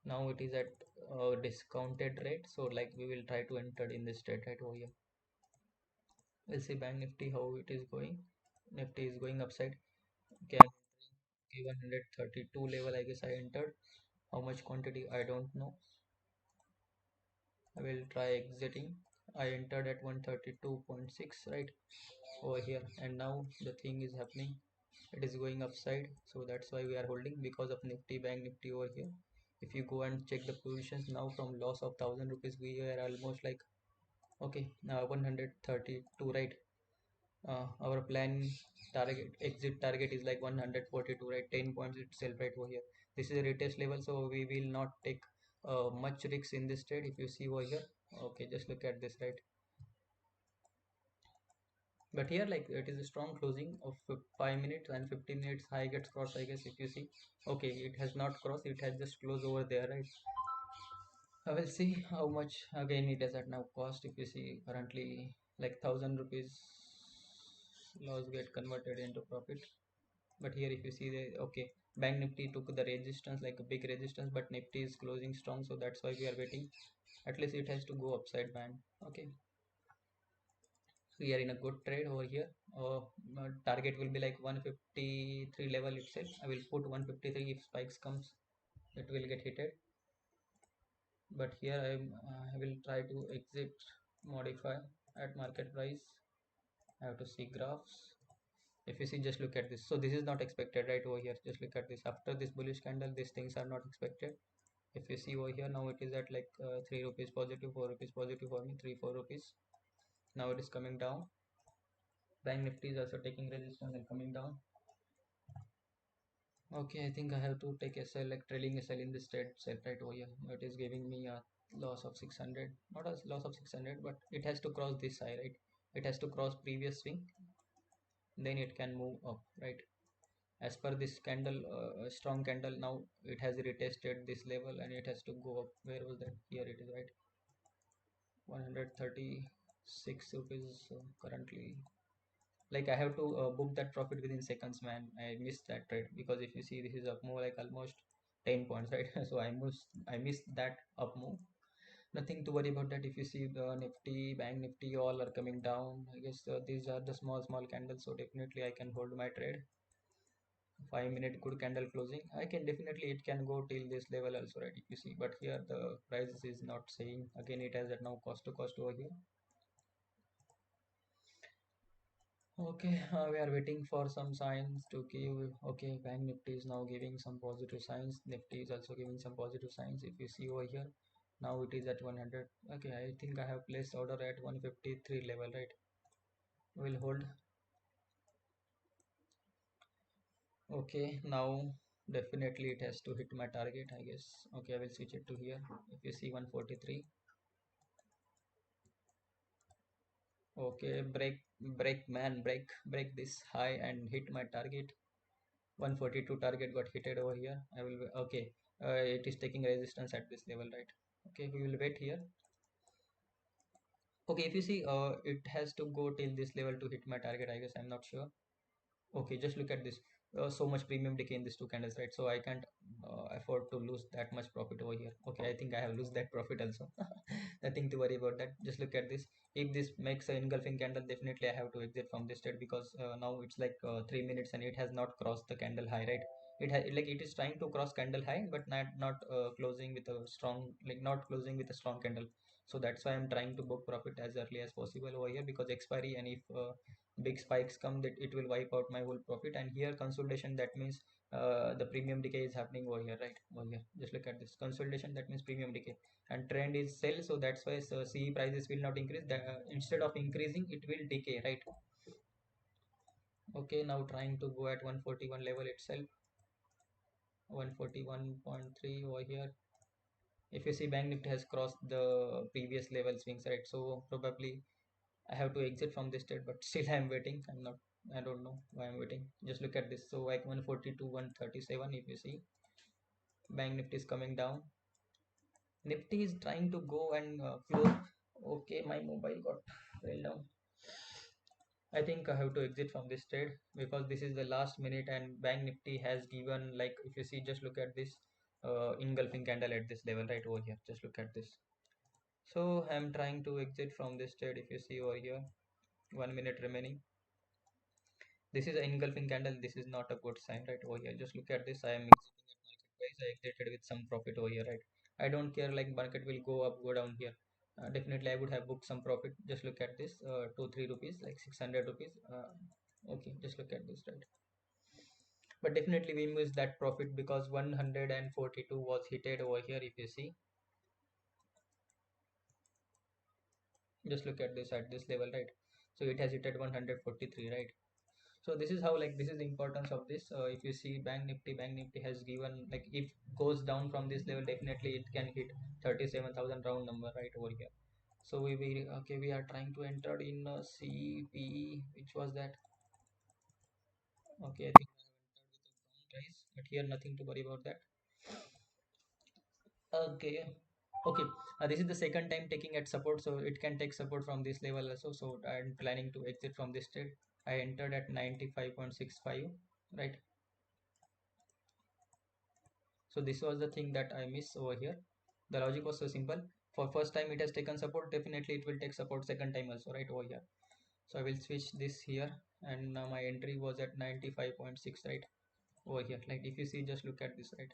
Now it is at a discounted rate, so like we will try to enter in this trade right over here. We'll see Bank Nifty how it is going. Nifty is going upside. Okay, okay, 132 level, I guess I entered. How much quantity I don't know. I will try exiting. I entered at 132.6 right over here, and now the thing is happening. It is going upside, so that's why we are holding because of Nifty, Bank Nifty over here. If you go and check the positions now, from loss of 1000 rupees, we are almost like okay now 132 right. Our plan target exit target is like 142 right, 10 points itself right over here. This is a retest level, so we will not take much risks in this trade. If you see over here, okay, just look at this right. But here like it is a strong closing of 5 minutes and 15 minutes high gets crossed, I guess. If you see, okay, it has not crossed, it has just closed over there, right? I will see how much again it is at now cost. If you see currently like 1000 rupees loss get converted into profit. But here if you see the okay, Bank Nifty took the resistance, like a big resistance, but Nifty is closing strong, so that's why we are waiting. At least it has to go upside, man. Okay, we are in a good trade over here. Target will be like 153 level itself. I will put 153. If spikes comes, it will get hit. But here I will try to exit, modify at market price. I have to see graphs. If you see, just look at this. So this is not expected right over here. Just look at this. After this bullish candle, these things are not expected. If you see over here, now it is at like 3 rupees positive, 4 rupees positive for me, 3 4 rupees. Now it is coming down. Bank Nifty is also taking resistance and coming down. Okay, I think I have to take a sell, like trailing a sell in this trade set right over here. It is giving me a loss of 600, not a loss of 600, but it has to cross this side, right? It has to cross previous swing, then it can move up, right? As per this candle, strong candle, now it has retested this level and it has to go up. Where was that? Here it is, right? 136 rupees currently. Like I have to book that profit within seconds, man. I missed that trade because if you see, this is up move like almost 10 points, right? So I missed that up move. Nothing to worry about that. If you see the Nifty, Bank Nifty, all are coming down. I guess these are the small candles, so definitely I can hold my trade. 5 minute good candle closing, I can definitely, it can go till this level also, right? If you see, but here the price is not saying. Again, it has that now cost to cost over here. Okay, we are waiting for some signs to give. Okay, Bank Nifty is now giving some positive signs. Nifty is also giving some positive signs. If you see over here, now it is at 100. Okay, I think I have placed order at 153 level, right? We'll hold. Okay, now definitely it has to hit my target, I guess. Okay, I will switch it to here. If you see 143. Okay, break, man, break this high and hit my target. 142 target got hitted over here. I will okay. It is taking resistance at this level, right? Okay, we will wait here. Okay, if you see, it has to go till this level to hit my target, I guess. I'm not sure. Okay, just look at this. So much premium decay in these two candles, right? So I can't afford to lose that much profit over here. Okay, I think I have lose that profit also. Nothing to worry about that. Just look at this. If this makes an engulfing candle, definitely I have to exit from this trade, because now it's like 3 minutes and it has not crossed the candle high, right? It has like it is trying to cross candle high, but not closing with a strong, like not closing with a strong candle. So that's why I'm trying to book profit as early as possible over here, because expiry, and if big spikes come, that it will wipe out my whole profit. And here consolidation, that means the premium decay is happening over here, right? Over here, just look at this consolidation, that means premium decay. And trend is sell, so that's why CE prices will not increase, instead of increasing it will decay, right? Okay, now trying to go at 141 level itself, 141.3 over here. If you see, bank nifty has crossed the previous level swings, right? So probably I have to exit from this trade, but still I'm waiting. I don't know why I'm waiting. Just look at this. So like 140 to 137, if you see, bank nifty is coming down. Nifty is trying to go and close. Okay, my mobile got fell down. I think I have to exit from this trade, because this is the last minute, and bank nifty has given, like, if you see, just look at this engulfing candle at this level right over here. Just look at this. So I'm trying to exit from this trade. If you see over here, 1 minute remaining. This is an engulfing candle. This is not a good sign, right? Over here, just look at this. I am exiting at market price. I exited with some profit over here, right? I don't care, like market will go up, go down here. Definitely I would have booked some profit. Just look at this, 2 3 rupees, like 600 rupees. Okay, just look at this, right? But definitely we missed that profit, because 142 was hitted over here. If you see, just look at this at this level, right? So it has hit at 143, right? So this is how, like, this is the importance of this. If you see, bank nifty has given, like, if goes down from this level, definitely it can hit 37,000 round number right over here. So okay, we are trying to enter in CPE, which was that. Okay, I think I have entered with the wrong price, but here nothing to worry about that. Okay, okay, this is the second time taking at support, so it can take support from this level also. So I'm planning to exit from this trade. I entered at 95.65, right? So this was the thing that I miss over here. The logic was so simple. For first time it has taken support, definitely it will take support second time also, right over here. So I will switch this here, and now my entry was at 95.6, right over here. Like, if you see, just look at this, right?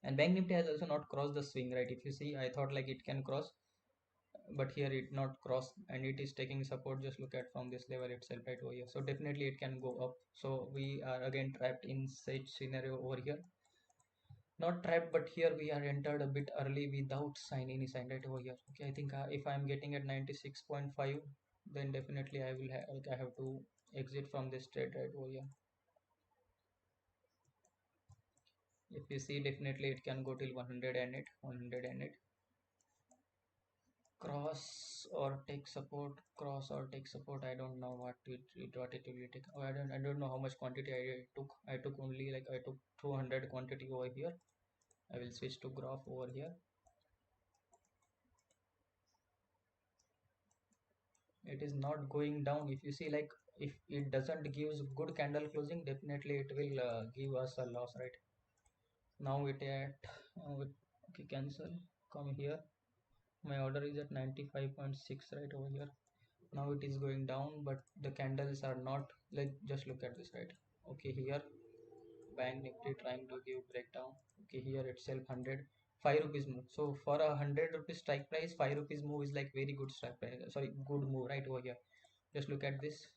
And bank nifty has also not crossed the swing, right? If you see, I thought like it can cross, but here it not cross, and it is taking support. Just look at from this level itself, right over here. So definitely it can go up. So we are again trapped in such scenario over here. Not trapped, but here we are entered a bit early without sign any sign right over here. Okay, I think if I'm getting at 96.5, then definitely I will like, I have to exit from this trade right over here. If you see, definitely it can go till 108, 108. Cross or take support, cross or take support. I don't know what it will take. Oh, I don't know how much quantity I took. I took only, like, I took 200 quantity over here. I will switch to graph over here. It is not going down. If you see, like, if it doesn't gives good candle closing, definitely it will give us a loss, right? Now it at okay, cancel, come here. My order is at 95.6 right over here. Now it is going down, but the candles are not, like, just look at this, right? Okay, here bank nifty trying to give breakdown. Okay, here itself 100, 5 rupees move. So for a 100 rupees strike price, 5 rupees move is like very good strike price, sorry, good move right over here. Just look at this.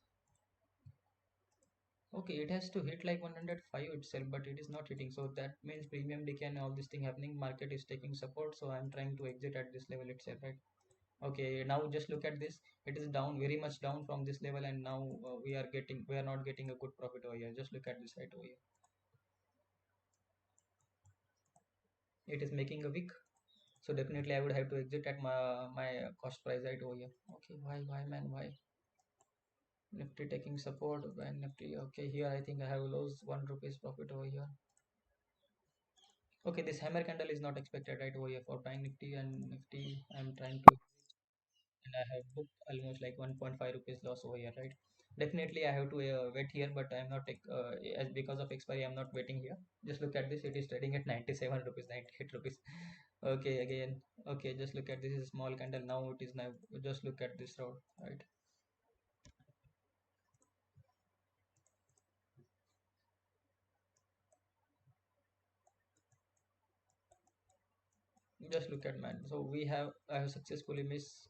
Okay, it has to hit like 105 itself, but it is not hitting. So that means premium decay and all this thing happening. Market is taking support, so I'm trying to exit at this level itself, right? Okay, now just look at this. It is down, very much down from this level, and now we are not getting a good profit over here. Just look at this right over here. It is making a wick, so definitely I would have to exit at my cost price right over here. Okay, why man, why? Nifty taking support, bank nifty. Okay, here I think I have lost 1 rupees profit over here. Okay, this hammer candle is not expected right over here for bank nifty and nifty. I'm trying to. and I have booked almost like 1.5 rupees loss over here, right? Definitely, I have to wait here, but I'm not as because of expiry. I'm not waiting here. Just look at this; it is trading at 97 rupees, 98 rupees. Okay, again. Okay, just look at this is a small candle. Now it is now. Just look at this route, right? Just look at man. So I have successfully missed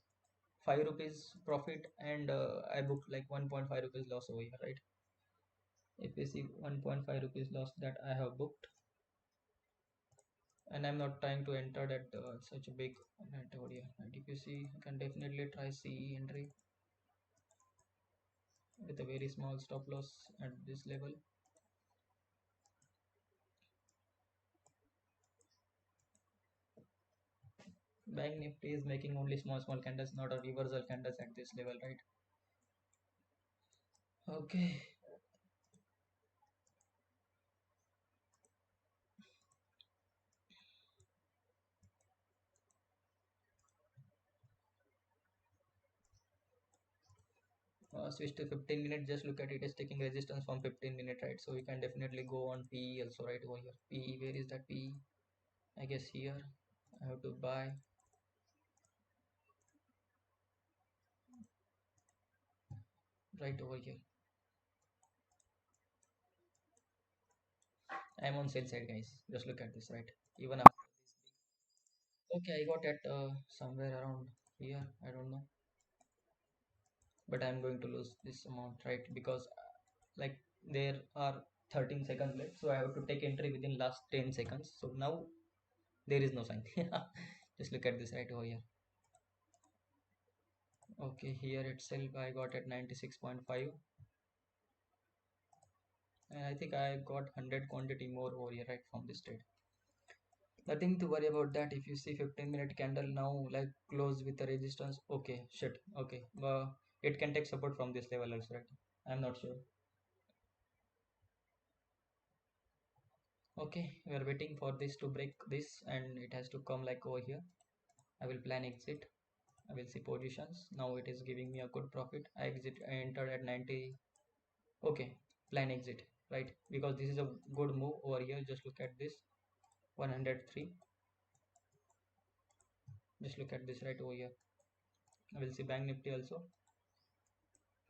5 rupees profit, and I booked like 1.5 rupees loss over here, right? If you see 1.5 rupees loss that I have booked, and I'm not trying to enter that such a big amount over here, right? If you see, I can definitely try CE entry with a very small stop loss at this level. Bank Nifty is making only small candles, not a reversal candles at this level, right? Okay, switch to 15 minutes. Just look at it, it's taking resistance from 15 minutes, right? So we can definitely go on PE also, right? Over here, PE, where is that PE? I guess here I have to buy right over here. I'm on sell side, guys. Just look at this, right? Even after this okay, I got at somewhere around here, I don't know, but I'm going to lose this amount, right? Because like there are 13 seconds left, so I have to take entry within last 10 seconds. So now there is no sign. Just look at this right over here. Okay, here itself I got at 96.5, and I think I got 100 quantity more over here, right, from this trade. Nothing to worry about that. If you see 15-minute candle now like close with the resistance, okay, shit, okay, it can take support from this level also, right? I'm not sure. Okay, we are waiting for this to break this, and it has to come like over here. I will plan exit. I will see positions. Now it is giving me a good profit. I entered at 90. Okay, plan exit, right? Because this is a good move over here. Just look at this 103. Just look at this right over here. I will see Bank Nifty also.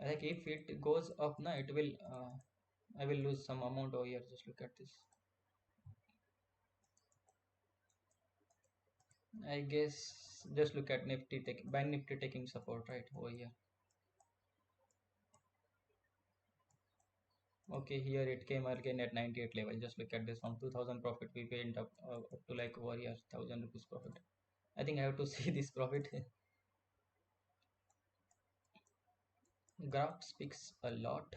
Like if it goes up now, it will. I will lose some amount over here. Just look at this. I guess just look at Nifty take Bank Nifty taking support right over here. Okay, here it came again at 98 level. Just look at this from 2000 profit. We went up to like over here 1000 rupees profit. I think I have to see this profit. Graph speaks a lot.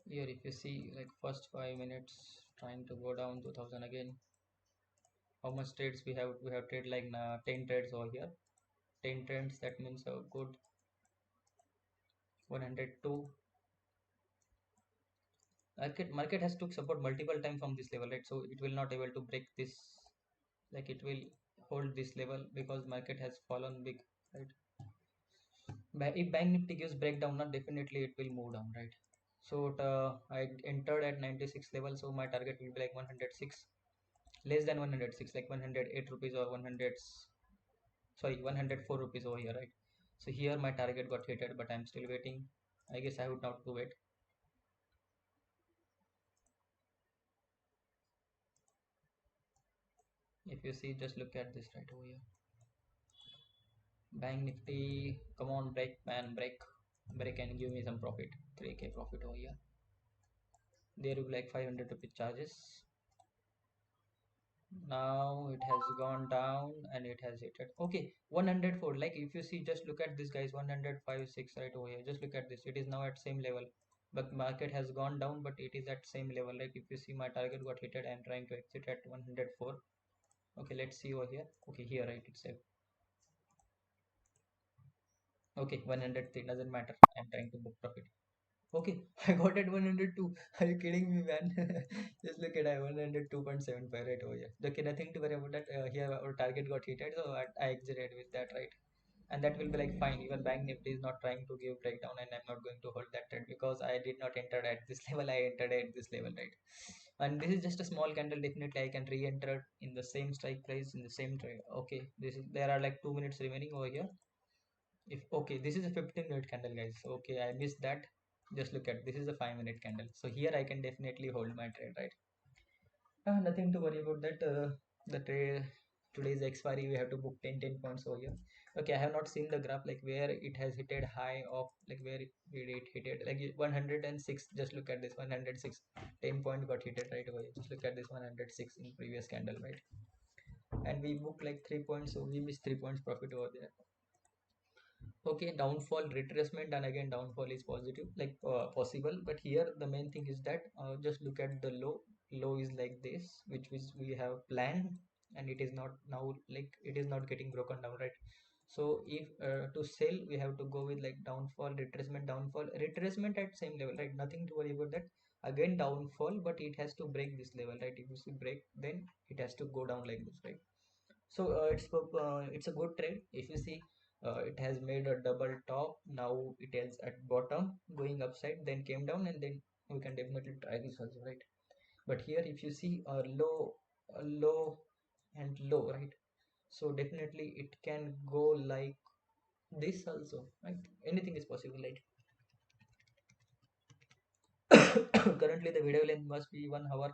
Here, if you see like first 5 minutes trying to go down 2000 again. How much trades we have? We have trade like 10 trades over here. 10 trades. That means a good 102. Market has took support multiple time from this level, right? So it will not able to break this. Like it will hold this level because market has fallen big, right? If Bank Nifty gives breakdown, not definitely it will move down, right? So I entered at 96 level, so my target will be like 106, less than 106, like 108 rupees or 100, sorry, 104 rupees over here, right? So here my target got hit, but I'm still waiting. I guess I would not to wait. If you see, just look at this right over here. Bank Nifty, come on, break, man, break and give me some profit. 3k profit over here. There will be like 500 rupee charges. Now it has gone down and it has hit it. Okay, 104. Like if you see, just look at this, guys. 105.6 right over here. Just look at this. It is now at same level, but market has gone down, but it is at same level. Like if you see, my target got hit. I'm trying to exit at 104. Okay, let's see over here. Okay, here right itself. Okay, 103 doesn't matter. I'm trying to book profit. Okay, I got at 102. Are you kidding me, man? Just look at I 102.75 right over here. Okay, nothing to worry about that. Here our target got hit, so I exited with that, right? and that will be like fine. Even bank nifty is not trying to give breakdown, and I'm not going to hold that trade because I did not enter at this level. I entered at this level, right? And this is just a small candle. Definitely I can re-enter in the same strike price in the same trade. Okay, this is, there are like 2 minutes remaining over here. If okay, this is a 15-minute candle, guys. Okay, I missed that. Just look at, this is a 5-minute candle, so here I can definitely hold my trade, right? Nothing to worry about that. The trade, today's expiry, we have to book 10 points over here. Okay, I have not seen the graph like where it has hit high of, like where it hit it like 106. Just look at this 106, 10 point got hit right over here. Just look at this 106 in previous candle, right? And we booked like 3 points, so we missed 3 points profit over there. Okay, downfall, retracement, and again downfall is positive, like possible, but here the main thing is that just look at the low is like this, which we have planned, and it is not now, like it is not getting broken down, right? So if to sell, we have to go with like downfall, retracement, downfall, retracement at same level, right? Nothing to worry about that. Again downfall, but it has to break this level, right? If you see break, then it has to go down like this, right? So it's a good trade. If you see, it has made a double top. Now it is at bottom, going upside, then came down, and then we can definitely try this also, right? But here, if you see a low, and low, right? So definitely it can go like this also, right? Anything is possible, like currently the video length must be 1 hour.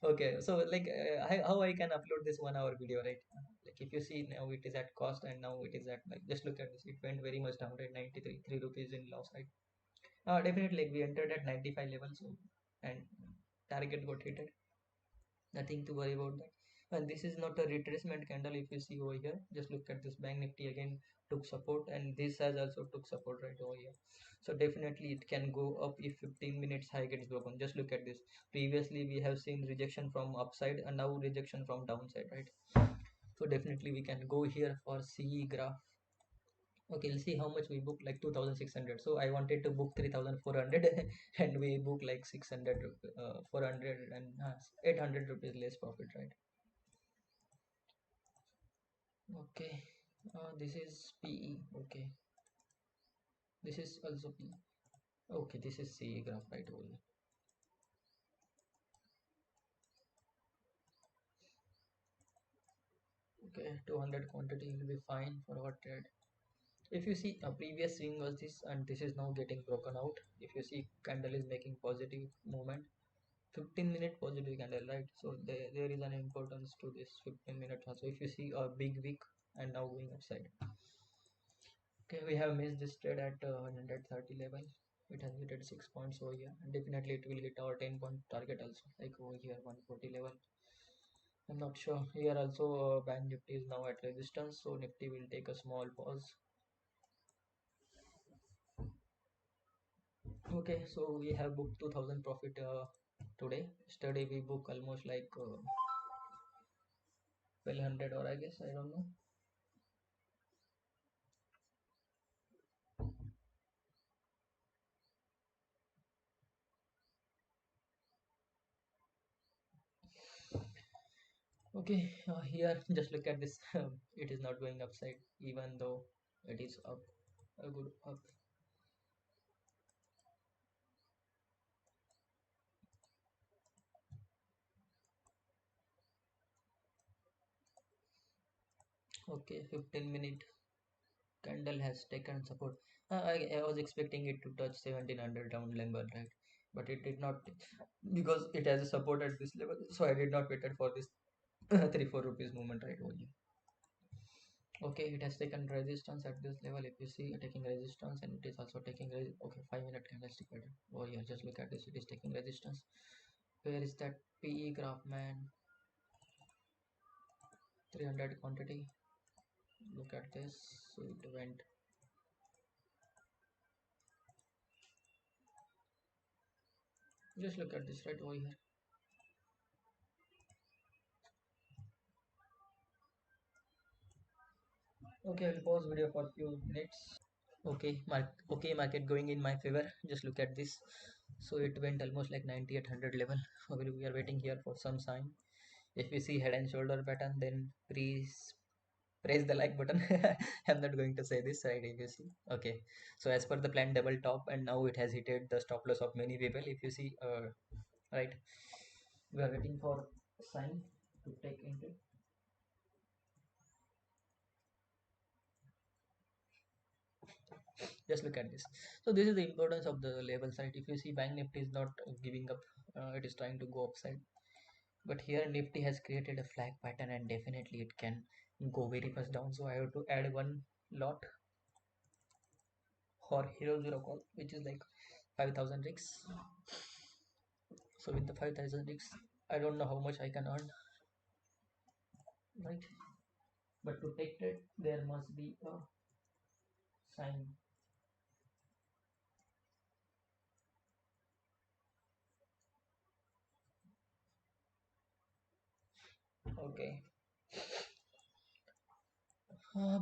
Okay, so like how I can upload this 1 hour video, right? Like if you see, now it is at cost, and now it is at, like, just look at this, it went very much down, right? 93, 3 rupees in loss, right? Definitely, like, we entered at 95 level, so, and target got hit. Nothing to worry about that. And this is not a retracement candle. If you see over here, just look at this, bank nifty again took support, and this has also took support right over here. So definitely it can go up if 15 minutes high gets broken. Just look at this, previously we have seen rejection from upside, and now rejection from downside, right? So definitely we can go here for CE graph. Okay, let's see how much we booked, like 2600. So I wanted to book 3400 and we book like 600, 400, and 800 rupees less profit, right? Okay, this is PE. Okay, this is also PE. Okay, this is CE graph, right over here. Okay, 200 quantity will be fine for our trade. If you see, a previous swing was this, and this is now getting broken out. If you see, candle is making positive movement, 15-minute positive candle, right? So there is an importance to this 15 minutes also. If you see a big wick and now going upside. Okay, we have missed this trade at 130 level. It has hit at 6 points over here, and definitely it will hit our 10-point target also, like over here 140 level. I'm not sure. Here also, bank nifty is now at resistance, so nifty will take a small pause. Okay, so we have booked 2000 profit today. Yesterday we booked almost like 1200, or I guess, I don't know. Okay, here just look at this. It is not going upside, even though it is up, a good up. Okay, 15-minute candle has taken support. I was expecting it to touch 1700 down level, right? But it did not, because it has a support at this level. So I did not waited for this 3-4 rupees movement right over here. Okay, it has taken resistance at this level. If you see, taking resistance, and it is also taking okay, 5-minute candlestick pattern. Oh yeah, just look at this. It is taking resistance. Where is that PE graph, man? 300 quantity. Look at this. So it went. Just look at this right over here. Okay, I'll pause video for few minutes. Okay, market going in my favor. Just look at this. So it went almost like 9800 level. Okay, we are waiting here for some sign. If we see head and shoulder pattern, then Press the like button. I'm not going to say this, right? If you see, okay, so as per the plan, double top, and now it has hit the stop loss of many people. If you see, right, we are waiting for sign to take entry. Just look at this. So this is the importance of the level side. If you see, bank nifty is not giving up, it is trying to go upside, but here nifty has created a flag pattern, and definitely it can go very fast down. So I have to add one lot or hero zero call, which is like 5,000 rigs. So with the 5,000 rigs, I don't know how much I can earn, right? But to take it, there must be a sign. Okay.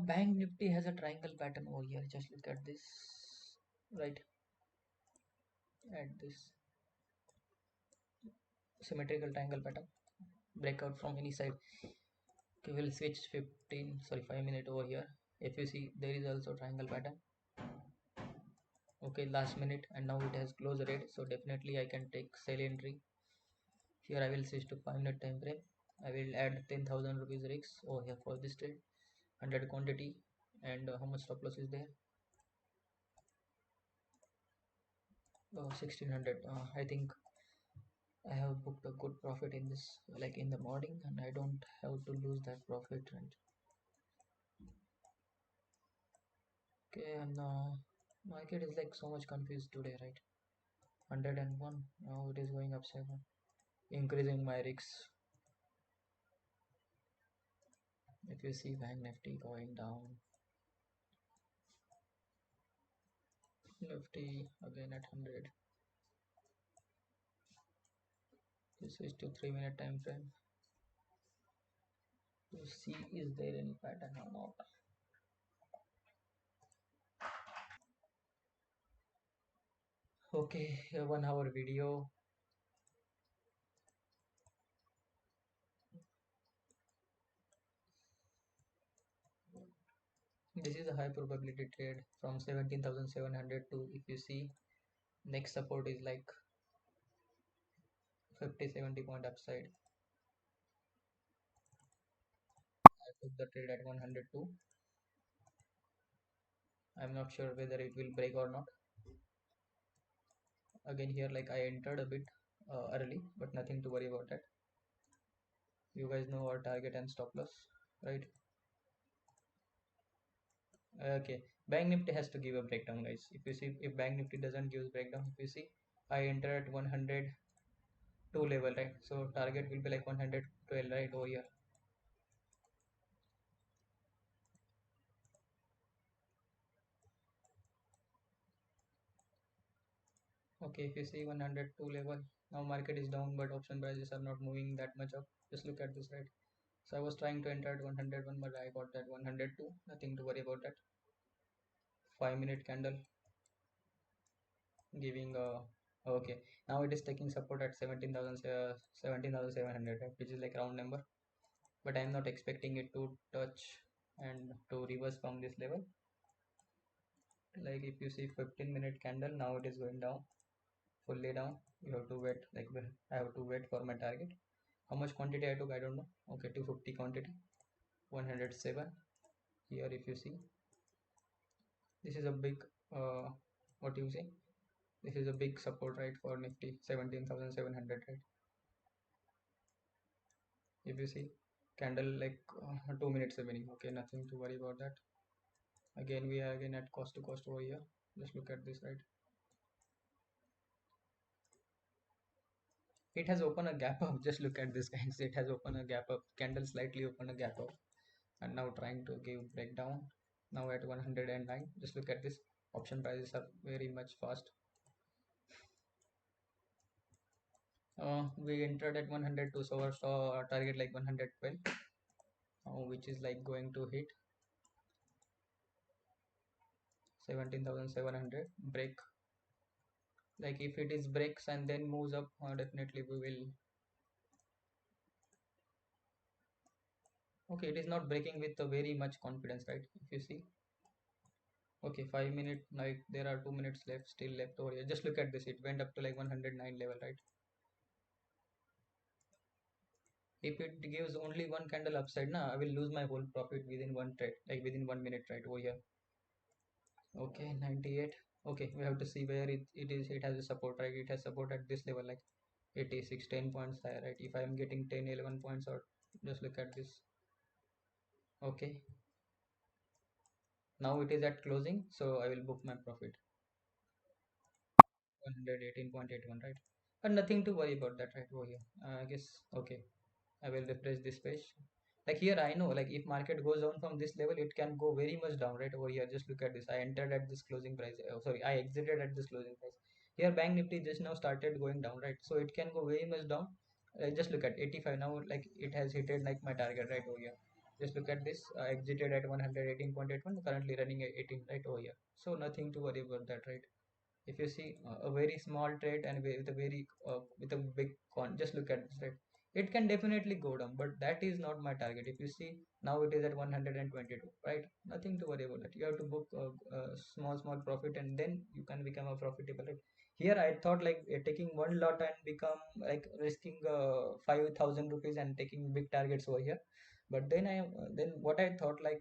Bank Nifty has a triangle pattern over here. Just look at this, right? At this symmetrical triangle pattern, breakout from any side. Okay, we'll switch 15, sorry, 5 minute over here. If you see, there is also triangle pattern. Okay, last minute, and now it has closed red, so definitely I can take sell entry. Here I will switch to 5 minute time frame. I will add 10,000 rupees risks over here for this trade, 100 quantity, and how much stop loss is there? 1600. I think I have booked a good profit in this, like in the morning, and I don't have to lose that profit. And okay, and market is like so much confused today, right? 101. Now it is going up 7, increasing my risks. If you see Bank Nifty going down, Nifty again at 100. This is to 3 minute time frame to see is there any pattern or not. Okay, a 1 hour video. This is a high probability trade from 17,700 to, if you see, next support is like 50-70 point upside. I took the trade at 102. I'm not sure whether it will break or not. Again here, like I entered a bit early, but nothing to worry about that. You guys know our target and stop loss, right? Okay, Bank Nifty has to give a breakdown, guys. If you see, if Bank Nifty doesn't give breakdown, if you see, I enter at 102 level, right? So target will be like 112, right, over here. Okay, if you see 102 level, now market is down, but option prices are not moving that much up. Just look at this, right? So I was trying to enter at 101, but I got that 102. Nothing to worry about that. 5 minute candle giving okay. Now it is taking support at 17,000, 17,700, right? Which is like round number. But I am not expecting it to touch and to reverse from this level. Like if you see 15 minute candle, now it is going down, fully down. You have to wait, like I have to wait for my target. How much quantity I took, I don't know. Okay, 250 quantity, 107. Here if you see, this is a big what do you say, this is a big support, right, for Nifty, 17,700, right? If you see candle like 2 minutes remaining. Okay, nothing to worry about that. Again, we are again at cost to cost over here. Just look at this, right? It has opened a gap up. Just look at this, guys. It has opened a gap up. Candle slightly opened a gap up, and now trying to give breakdown. Now at 109. Just look at this. Option prices are very much fast. We entered at 102, so our target like 112, which is like going to hit 17,700 break. Like if it is breaks and then moves up, definitely we will Okay, it is not breaking with very much confidence, right? If you see, okay, 5 minute, like there are 2 minutes left, still left over here. Just look at this, it went up to like 109 level, right? If it gives only one candle upside, now I will lose my whole profit within one trade, like within 1 minute, right over here. Okay, 98. Okay, we have to see where it has a support, right? It has support at this level, like 86, 10 points higher, right? If I am getting 10, 11 points out, just look at this. Okay, now it is at closing, so I will book my profit. 118.81, right? But nothing to worry about that, right over here. I guess, okay, I will refresh this page. Like here, I know, like if market goes down from this level, it can go very much down, right over here. Just look at this. I entered at this closing price. Sorry, I exited at this closing price. Here, Bank Nifty just now started going down, right? So it can go very much down. Just look at 85 now. Like it has hit like my target right over here. Just look at this. I exited at 118.81. Currently running at 18 right over here. So nothing to worry about that, right? If you see a very small trade and with a very with a big con, just look at this, right? It can definitely go down, but that is not my target. If you see now it is at 122, right? Nothing to worry about that. You have to book a small profit and then you can become a profitable, right? Here I thought like taking one lot and become like risking 5,000 rupees and taking big targets over here. But then then what I thought like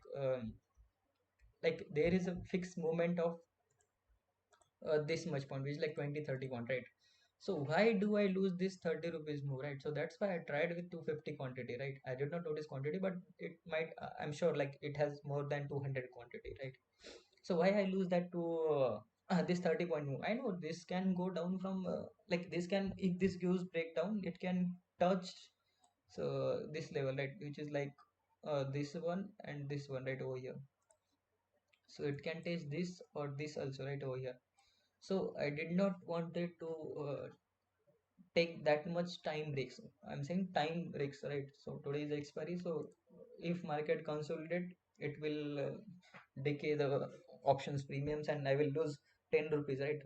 there is a fixed movement of this much point, which is like 20 31, right? So why do I lose this 30 rupees move, right? So that's why I tried with 250 quantity, right? I did not notice quantity, but it might I'm sure like it has more than 200 quantity, right? So why I lose that to this 30 point move? I know this can go down from like this can, if this gives breakdown, it can touch so this level, right, which is like this one and this one right over here. So it can touch this or this also right over here. So I did not wanted to take that much time breaks. I'm saying time breaks, right? So today is expiry, so if market consolidate, it will decay the options premiums and I will lose 10 rupees, right?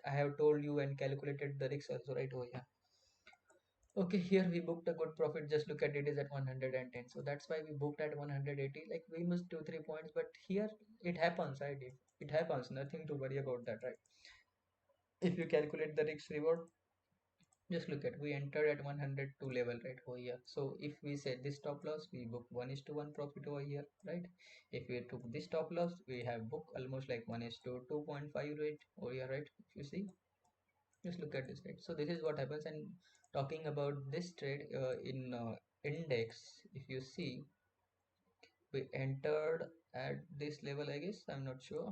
I have told you and calculated the risks also right over here. Okay, here we booked a good profit. Just look at it is at 110, so that's why we booked at 180. Like we missed 2 3 points, but here it happens, right? It happens, nothing to worry about that, right? If you calculate the risk reward, just look at, we entered at 102 level right over here. So if we set this stop loss, we book 1:1 profit over here, right? If we took this stop loss, we have booked almost like 1:2.5 rate over here, right? If you see, just look at this, right? So this is what happens. And talking about this trade in index, if you see, we entered at this level, I guess, I'm not sure.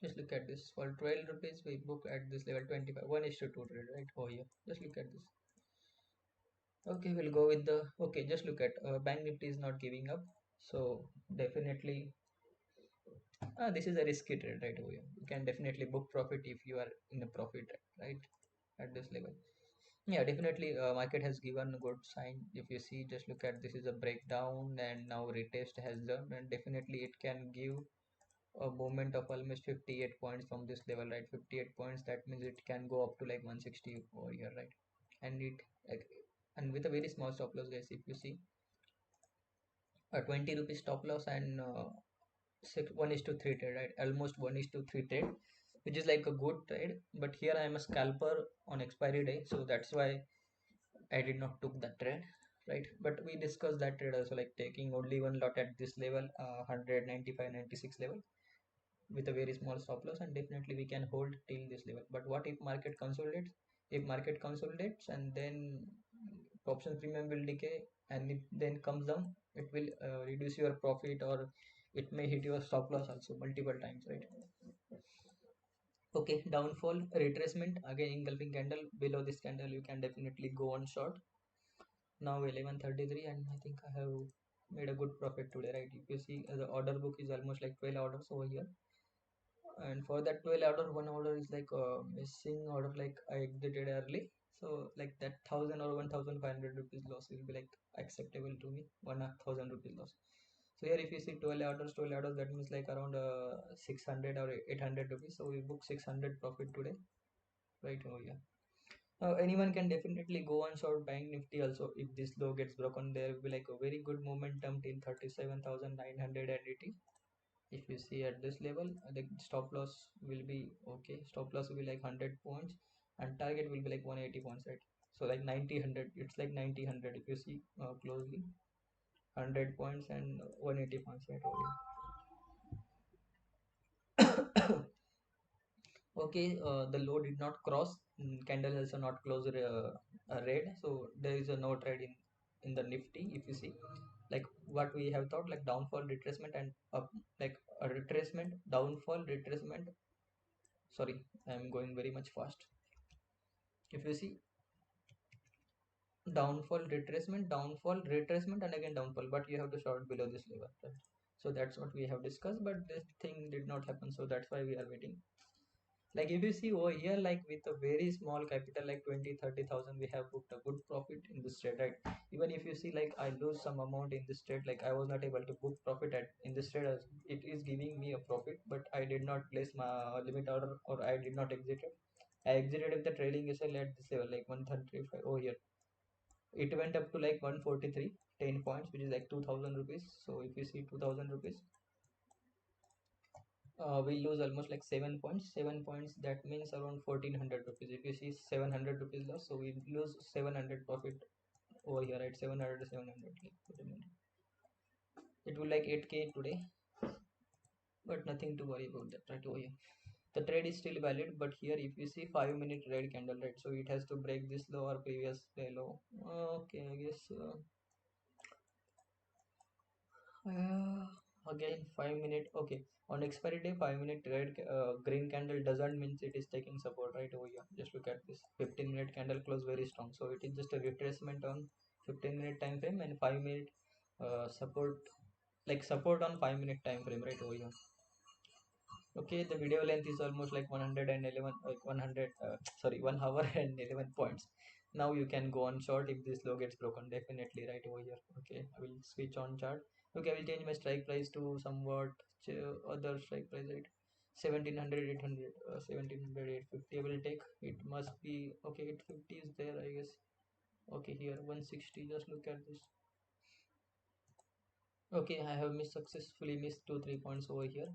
Just look at this, for 12 rupees we book at this level 25, 1:2 trade right over here. Just look at this. Okay, we'll go with the, okay, just look at Bank Nifty is not giving up. So definitely, this is a risky trade right over here. You can definitely book profit if you are in a profit, right? At this level. Yeah, definitely market has given a good sign. If you see, just look at, this is a breakdown and now retest has done, and definitely it can give a movement of almost 58 points from this level, right? 58 points, that means it can go up to like 160 over here, right? And it like, and with a very small stop loss, guys. If you see a 20 rupees stop loss and 1:3 trade, right? Almost 1:3 trade, which is like a good trade. But here I am a scalper on expiry day, so that's why I did not took that trade, right? But we discussed that trade also, like taking only one lot at this level, 195 96 level, with a very small stop loss, and definitely we can hold till this level. But what if market consolidates? If market consolidates and then option premium will decay and it then comes down, it will reduce your profit, or it may hit your stop loss also multiple times, right? Okay, downfall, retracement, again engulfing candle. Below this candle you can definitely go on short. Now 11:33, and I think I have made a good profit today, right? If you see, the order book is almost like 12 orders over here, and for that 12 order, one order is like a missing order, like I exited early. So like that 1,000 or 1,500 rupees loss will be like acceptable to me, 1,000 rupees loss. So here if you see 12 orders, that means like around 600 or 800 rupees. So we book 600 profit today right over here. Anyone can definitely go on short bank nifty also. If this low gets broken, there will be like a very good momentum till 37,980. If you see at this level, the stop loss will be okay. Stop loss will be like 100 points and target will be like 180 points, right? So like 90 100, it's like 90 100 if you see closely. 100 points and 180 points, right? Okay, the low did not cross. Candle also not closed red, so there is a no trade in the Nifty. If you see, like what we have thought, like downfall, retracement, and up, like a retracement, downfall, retracement. Sorry, I am going very much fast. If you see, downfall, retracement, and again downfall, but you have to short below this level, right? So that's what we have discussed, but this thing did not happen, so that's why we are waiting. Like if you see over here, like with a very small capital like 20 30,000, we have booked a good profit in this trade, right? Even if you see, like I lose some amount in this trade, like I was not able to book profit at in this trade as it is giving me a profit, but I did not place my limit order, or I did not exit it. I exited if the trading is at this level like 135 over here. It went up to like 143 10 points, which is like 2000 rupees. So if you see 2000 rupees, we lose almost like 7 points. 7 points, that means around 1400 rupees. If you see 700 rupees loss, so we lose 700 profit over here, right? 700 to 700, like wait a minute. It will like 8k today, but nothing to worry about that, right? Over here the trade is still valid, but here if you see 5 minute red candle, right? So it has to break this low or previous day low. Okay, I guess Uh, again 5 minute, okay. On expiry day, 5 minute red green candle doesn't mean it is taking support, right? Over here, just look at this 15-minute candle close very strong, so it is just a retracement on 15-minute time frame, and 5 minute support, like support on 5 minute time frame, right? Over here. Okay, the video length is almost like 111, like 100, sorry, 1 hour and 11 points. Now you can go on short if this low gets broken, definitely, right over here. Okay, I will switch on chart. Okay, I will change my strike price to somewhat other strike price, right? 1700, 800, 1700, 850 I will take. It must be, okay, 850 is there, I guess. Okay, here 160, just look at this. Okay, I have successfully missed 2 3 points over here.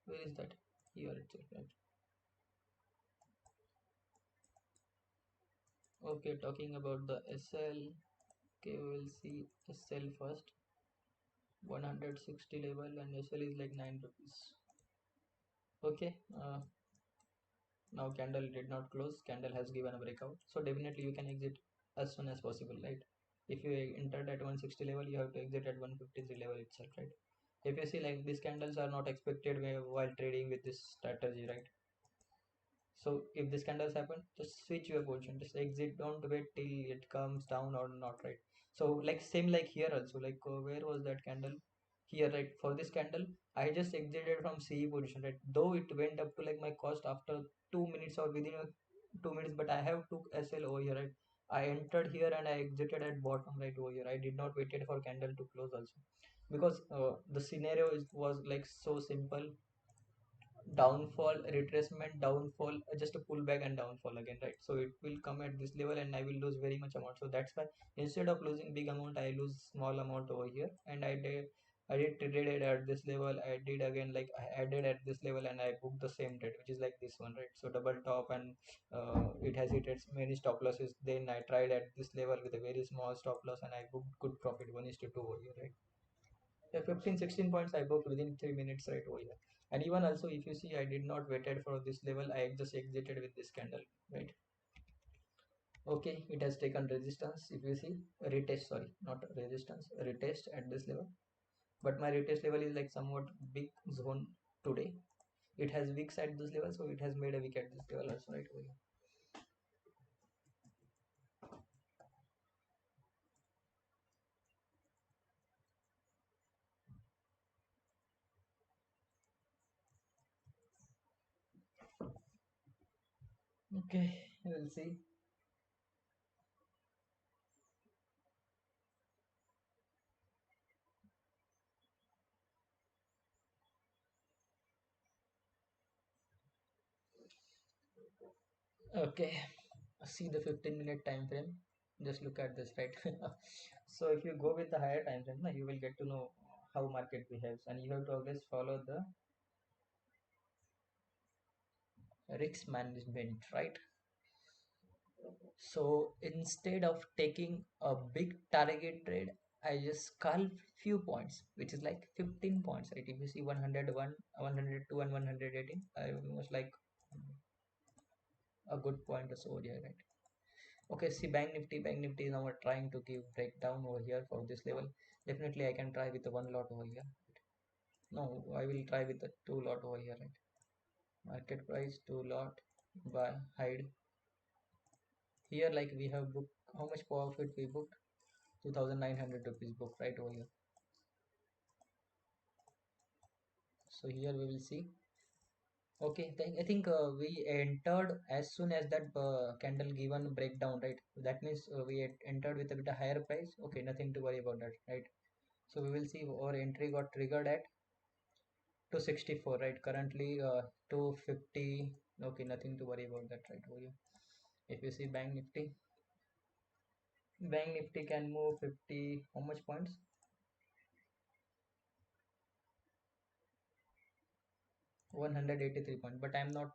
Where is that? Here itself, right? Okay, talking about the SL. Okay, we'll see SL first. 160 level and SL is like 9 rupees. Okay, now candle did not close. Candle has given a breakout. So definitely you can exit as soon as possible, right? If you entered at 160 level, you have to exit at 153 level itself, right? If you see, like these candles are not expected while trading with this strategy, right? So if this candles happen, just switch your position, just exit, don't wait till it comes down or not, right? So like same like here also, like where was that candle? Here, right? For this candle, I just exited from CE position, right? Though it went up to like my cost after 2 minutes or within 2 minutes, but I have took SL over here, right? I entered here and I exited at bottom right over here. I did not waited for candle to close also, because the scenario was like so simple. Downfall, retracement, downfall, just a pullback and downfall again, right? So it will come at this level and I will lose very much amount. So that's why instead of losing big amount, I lose small amount over here. And I did trade it at this level. I did again, like I added at this level and I booked the same trade, which is like this one, right? So double top, and it has hit its many stop losses. Then I tried at this level with a very small stop loss and I booked good profit, 1:2 over here, right? Yeah, 15 16 points I booked within 3 minutes right over here. And even also, if you see, I did not waited for this level, I just exited with this candle, right? Okay, it has taken resistance. If you see, retest, sorry, not resistance, retest at this level. But my retest level is like somewhat big zone today. It has wicks at this level, so it has made a wick at this level also, right over here. Okay, we'll see. Okay, See the 15-minute time frame. Just look at this, right? So if you go with the higher time frame, you will get to know how market behaves, and you have to always follow the risk management, right? So instead of taking a big target trade, I just call few points, which is like 15 points, right? If you see 101, 102, and 118, I almost like a good point or so here, right? Okay, see Bank Nifty is now trying to give breakdown over here for this level. Definitely, I can try with the one lot over here. No, I will try with the two lot over here, right? Market price two lot, buy hide. Here, like we have booked how much profit we booked? 2,900 rupees book right over here. So here we will see. Okay, I think we entered as soon as that candle given breakdown, right? That means we had entered with a bit of higher price. Okay, nothing to worry about that, right? So we will see our entry got triggered at 264, right? Currently 250. Okay, nothing to worry about that, right over here. If you see Bank Nifty can move 50. How much points? 183 points. But I'm not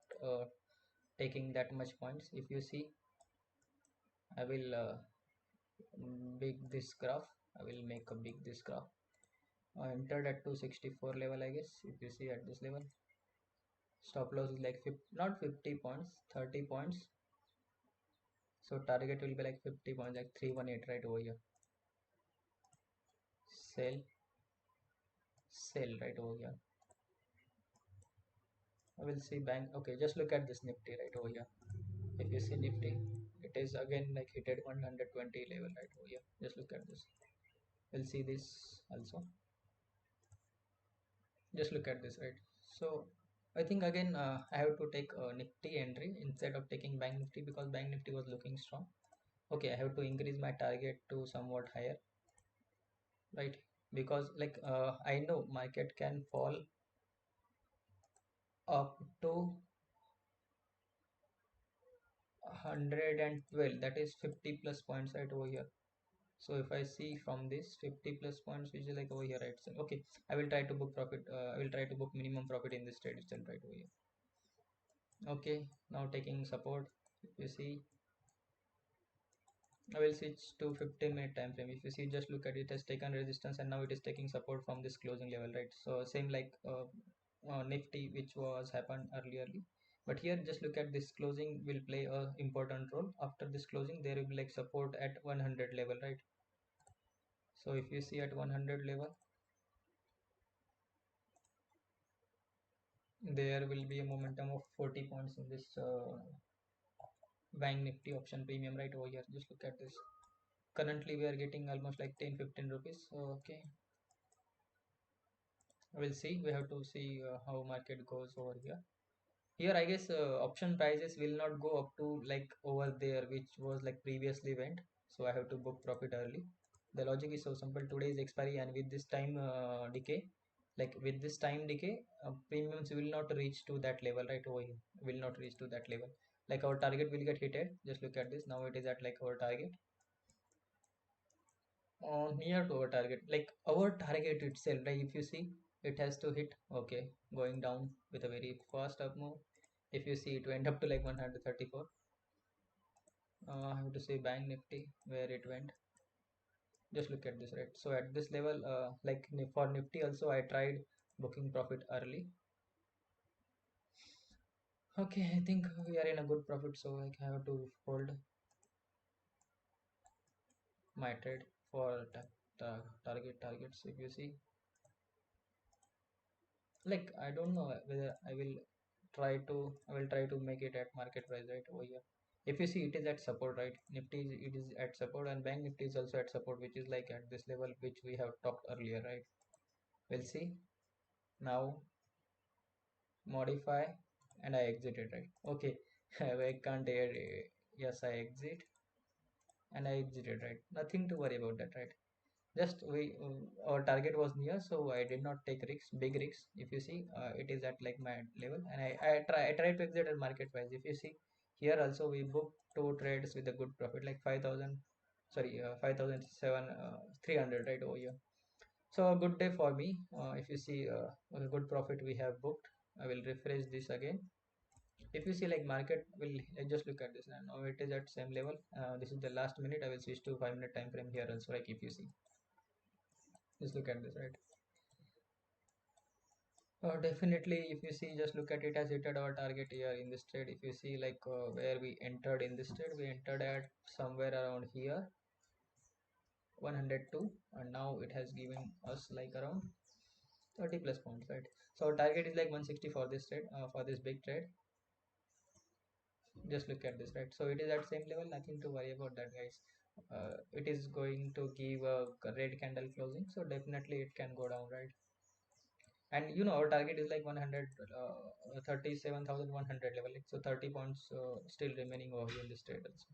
taking that much points. If you see, I will big this graph. I will make a big this graph. Entered at 264 level, I guess. If you see at this level, stop loss is like 50, not 50 points, 30 points. So target will be like 50 points, like 318 right over here. Sell, sell right over here. I will see bank. Okay, just look at this Nifty right over here. If you see Nifty, it is again like hit at 120 level right over here. Just look at this. We'll see this also. Just look at this, right? So I think again I have to take a Nifty entry instead of taking Bank Nifty because Bank Nifty was looking strong. Okay, I have to increase my target to somewhat higher, right? Because like I know market can fall up to 112, that is 50 plus points right over here. So if I see from this 50 plus points, which is like over here, right? So, okay, I will try to book profit. I will try to book minimum profit in this trade itself right over here. Okay, now taking support. If you see, I will switch to 15-minute time frame. If you see, just look at it, has taken resistance and now it is taking support from this closing level, right? So same like Nifty, which was happened earlier. But here, just look at this closing will play a important role. After this closing, there will be like support at 100 level, right? So if you see at 100 level, there will be a momentum of 40 points in this Bank Nifty option premium right over here. Just look at this. Currently, we are getting almost like 10-15 rupees. So, okay, we'll see. We have to see how market goes over here. Here, I guess option prices will not go up to like over there, which was like previously went. So I have to book profit early. The logic is so simple. Today is expiry, and with this time decay, like with this time decay, premiums will not reach to that level right over here. Will not reach to that level. Like our target will get hit. Just look at this. Now it is at like our target. Near to our target, like our target itself, like if you see, it has to hit. Okay, going down with a very fast up move. If you see, it went up to like 134. I have to say Bank Nifty where it went. Just look at this, right? So at this level, like for Nifty also, I tried booking profit early. Okay, I think we are in a good profit, so like I have to hold my trade for targets. If you see, like I don't know whether I will try to make it at market price right over here. If you see, it is at support, right? Nifty it is at support, and Bank Nifty is also at support, which is like at this level which we have talked earlier, right? We'll see. Now modify, and I exited, right? Okay. I can't add, yes, I exit, and I exited, right? Nothing to worry about that, right? Just we our target was near, so I did not take risks, big risks. If you see, it is at like my level, and I try to exit at market price. If you see, Here also we booked two trades with a good profit, like 5,000, sorry, 5,007 300 right over here. So a good day for me. If you see a good profit we have booked, I will refresh this again. If you see like market will just look at this, and now it is at same level. This is the last minute. I will switch to 5 minute time frame here also. Like if you see, just look at this, right? Definitely, if you see, just look at it as hit our target here in this trade. If you see like where we entered in this trade, we entered at somewhere around here, 102, and now it has given us like around 30 plus points, right? So our target is like 160 for this trade, for this big trade. Just look at this, right? So it is at same level, nothing to worry about that, guys. It is going to give a red candle closing, so definitely it can go down, right? And you know our target is like 100 37,100 level, like, so 30 points still remaining over here in this trade also.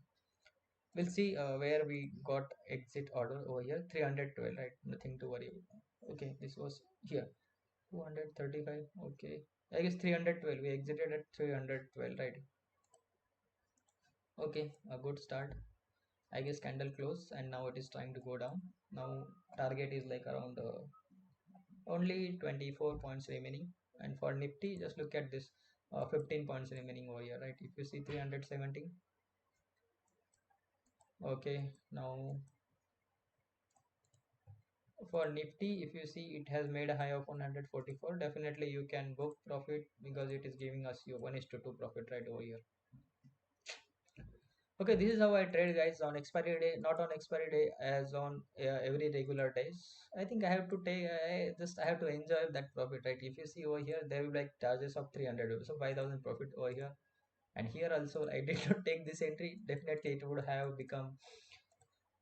We'll see where we got exit order over here, 312, right? Nothing to worry about. Okay, this was here 235. Okay, I guess 312 we exited at 312, right? Okay, a good start. I guess candle close and now it is trying to go down. Now target is like around only 24 points remaining. And for Nifty, just look at this, 15 points remaining over here, right? If you see 317. Okay, now for Nifty, if you see it has made a high of 144, definitely you can book profit because it is giving us your 1:2 profit right over here. Okay, this is how I trade, guys, on expiry day, not on expiry day, as on every regular days. I think I have to take, I have to enjoy that profit, right? If you see over here, there will be like charges of 300 rupees, so 5,000 profit over here. And here also, I did not take this entry. Definitely, it would have become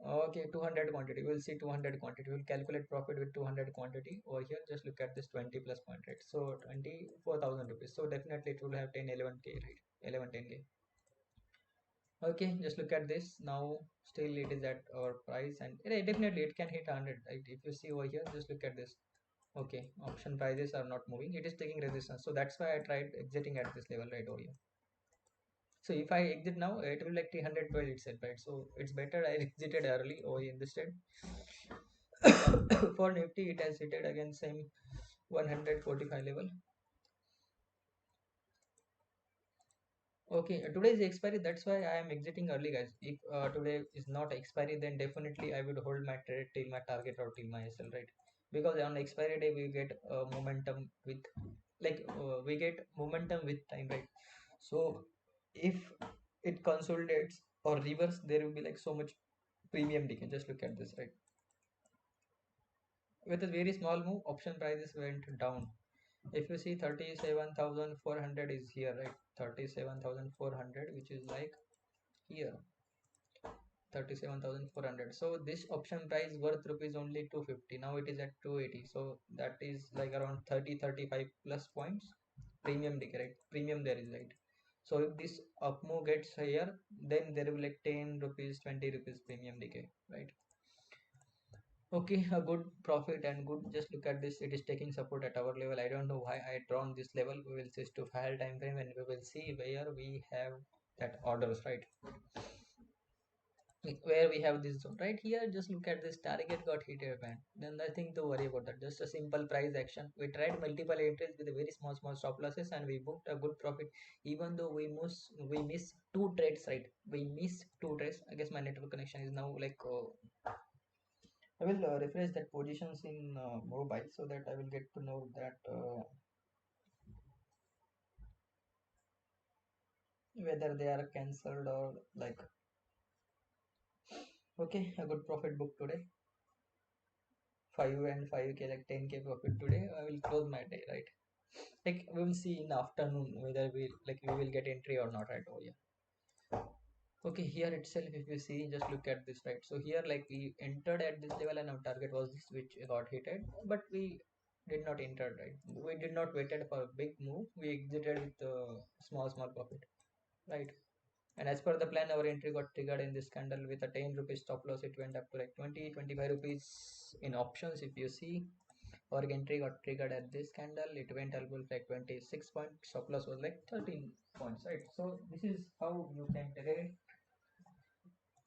okay. 200 quantity. We'll see 200 quantity. We'll calculate profit with 200 quantity over here. Just look at this 20 plus point, right? So 24,000 rupees. So definitely, it will have 10, 11k, right? 11, 10k. Okay, just look at this. Now still it is at our price, and definitely it can hit 100, right? If you see over here, just look at this. Okay, option prices are not moving, it is taking resistance, so that's why I tried exiting at this level right over here. So if I exit now, it will like 312 itself, right? So it's better I exited early over in this trade. For Nifty, it has hit again same 145 level. Okay, today is expiry. That's why I am exiting early, guys. If today is not expiry, then definitely I would hold my trade till my target or till my SL, right? Because on expiry day we get momentum with, like we get momentum with time, right? So if it consolidates or reverse, there will be like so much premium decay. Just look at this, right? With a very small move, option prices went down. If you see 37,400 is here, right? 37,400, which is like here 37,400. So this option price worth rupees only 250. Now it is at 280. So that is like around 30 35 plus points premium decay, right? Premium there is, right? So if this up move gets higher, then there will be like 10 rupees, 20 rupees premium decay, right? Okay, a good profit and good. Just look at this. It is taking support at our level. I don't know why I drawn this level. We will switch to file time frame and we will see where we have that orders, right? Where we have this zone right here. Just look at this, target got hit, man. Then nothing to worry about that, just a simple price action. We tried multiple entries with a very small stop losses and we booked a good profit. Even though we miss two trades, right? We miss two trades. I guess my network connection is now like I will refresh that positions in mobile so that I will get to know that whether they are cancelled or like. Okay, a good profit book today, 5 and 5k, like 10k profit today. I will close my day, right? Like we will see in afternoon whether we will get entry or not, right? Oh yeah. Okay, here itself, if you see, just look at this, right? So here like we entered at this level and our target was this, which got hit, but we did not enter, right? We did not waited for a big move. We exited with small profit, right? And as per the plan, our entry got triggered in this candle with a 10 rupees stop loss. It went up to like 20 25 rupees in options, if you see. Our entry got triggered at this candle. It went almost like 26 points. Stop loss was like 13 points, right? So this is how you can trade.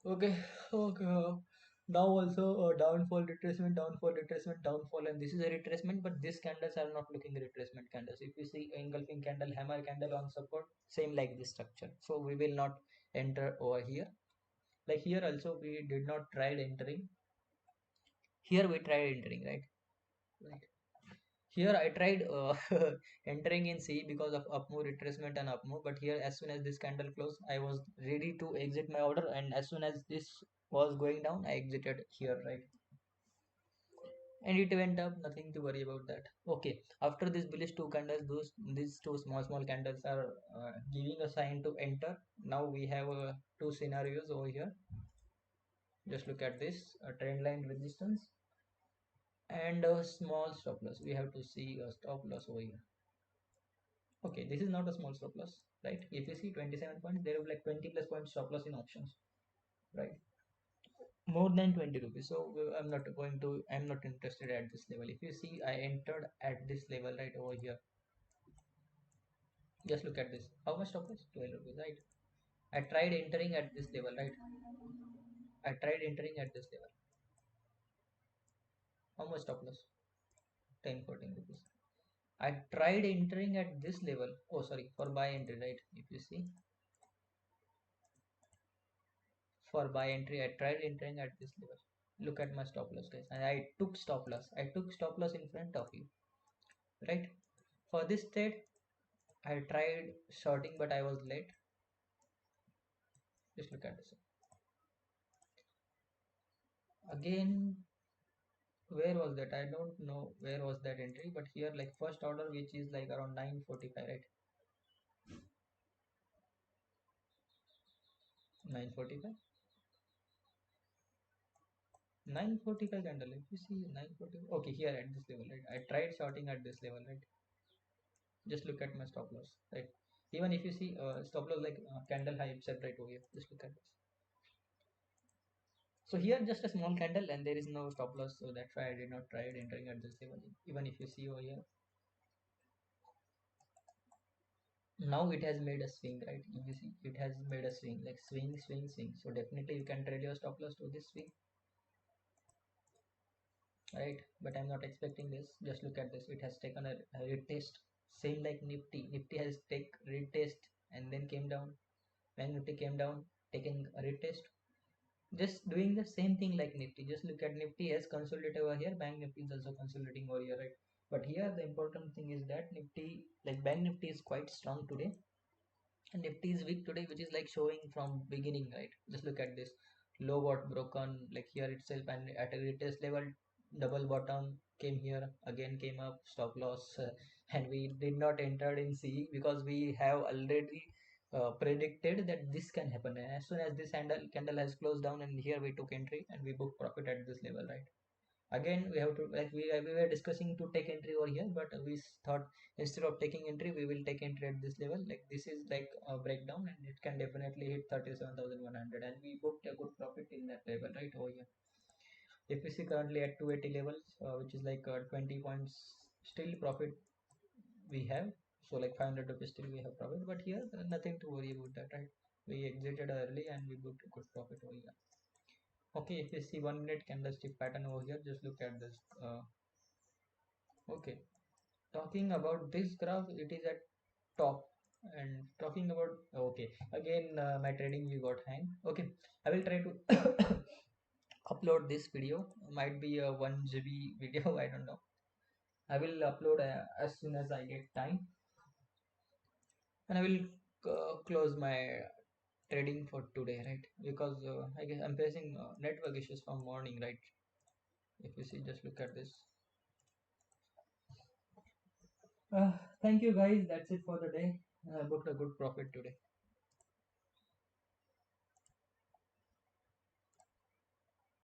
Okay, okay. Now also downfall, retracement, downfall, retracement, downfall, and this is a retracement. But these candles are not looking retracement candles. If you see engulfing candle, hammer candle on support, same like this structure. So we will not enter over here. Like here also we did not try entering. Here we tried entering, right? Right. Here I tried entering in C because of up move retracement and up move, but here as soon as this candle closed, I was ready to exit my order, and as soon as this was going down, I exited here, right? And it went up, nothing to worry about that. Okay, after this bullish two candles, these two small candles are giving a sign to enter. Now we have two scenarios over here. Just look at this trend line resistance and a small stop loss. We have to see a stop loss over here. Okay, this is not a small stop loss, right? If you see 27 points, there will be like 20 plus points stop loss in options, right? More than 20 rupees. So I'm not interested at this level. If you see, I entered at this level right over here. Just look at this. How much stop loss? 12 rupees, right? I tried entering at this level, right? I tried entering at this level. How much stop loss? 10, 14 rupees. I tried entering at this level. Oh, sorry, for buy entry, right? If you see, for buy entry, I tried entering at this level. Look at my stop loss, guys, and I took stop loss. I took stop loss in front of you, right? For this trade, I tried shorting, but I was late. Just look at this. Again, where was that? I don't know where was that entry, but here, like first order, which is like around 9:45, right? 9:45, 9:45 candle. If you see 9:45, okay, here at this level, right? I tried shorting at this level, right? Just look at my stop loss, right? Even if you see stop loss like candle high set right over here, just look at this. So here just a small candle and there is no stop loss, so that's why I did not try it entering at this level. Even if you see over here, now it has made a swing, right? You see it has made a swing, like swing, swing, swing. So definitely you can trade your stop loss to this swing, right? But I'm not expecting this. Just look at this. It has taken a retest, same like Nifty. Nifty has take retest and then came down. When Nifty came down, taking a retest, just doing the same thing like Nifty. Just look at Nifty has consolidated over here. Bank Nifty is also consolidating over here, right? But here the important thing is that Nifty, like Bank Nifty, is quite strong today, and Nifty is weak today, which is like showing from beginning, right? Just look at this. Low got broken like here itself, and at a retest level, double bottom came here, again came up, stop loss, and we did not enter in C because we have already predicted that this can happen. And as soon as this candle has closed down, and here we took entry and we booked profit at this level, right? Again we have to, like we were discussing to take entry over here, but we thought instead of taking entry we will take entry at this level. Like this is like a breakdown and it can definitely hit 37,100, and we booked a good profit in that level right over here. If we see currently at 280 levels, which is like 20 points still profit we have. So like 500 rupees still we have profit, but here nothing to worry about that, right? We exited early and we booked a good profit over here. Okay, if you see 1 minute candlestick pattern over here, just look at this. Okay, talking about this graph, it is at top. And talking about, okay, again my trading view got hang. Okay, I will try to upload this video. Might be a 1 GB video, I don't know. I will upload as soon as I get time, and I will close my trading for today, right? Because I guess I'm facing network issues from morning, right? If you see, just look at this. Thank you guys, that's it for the day. I booked a good profit today.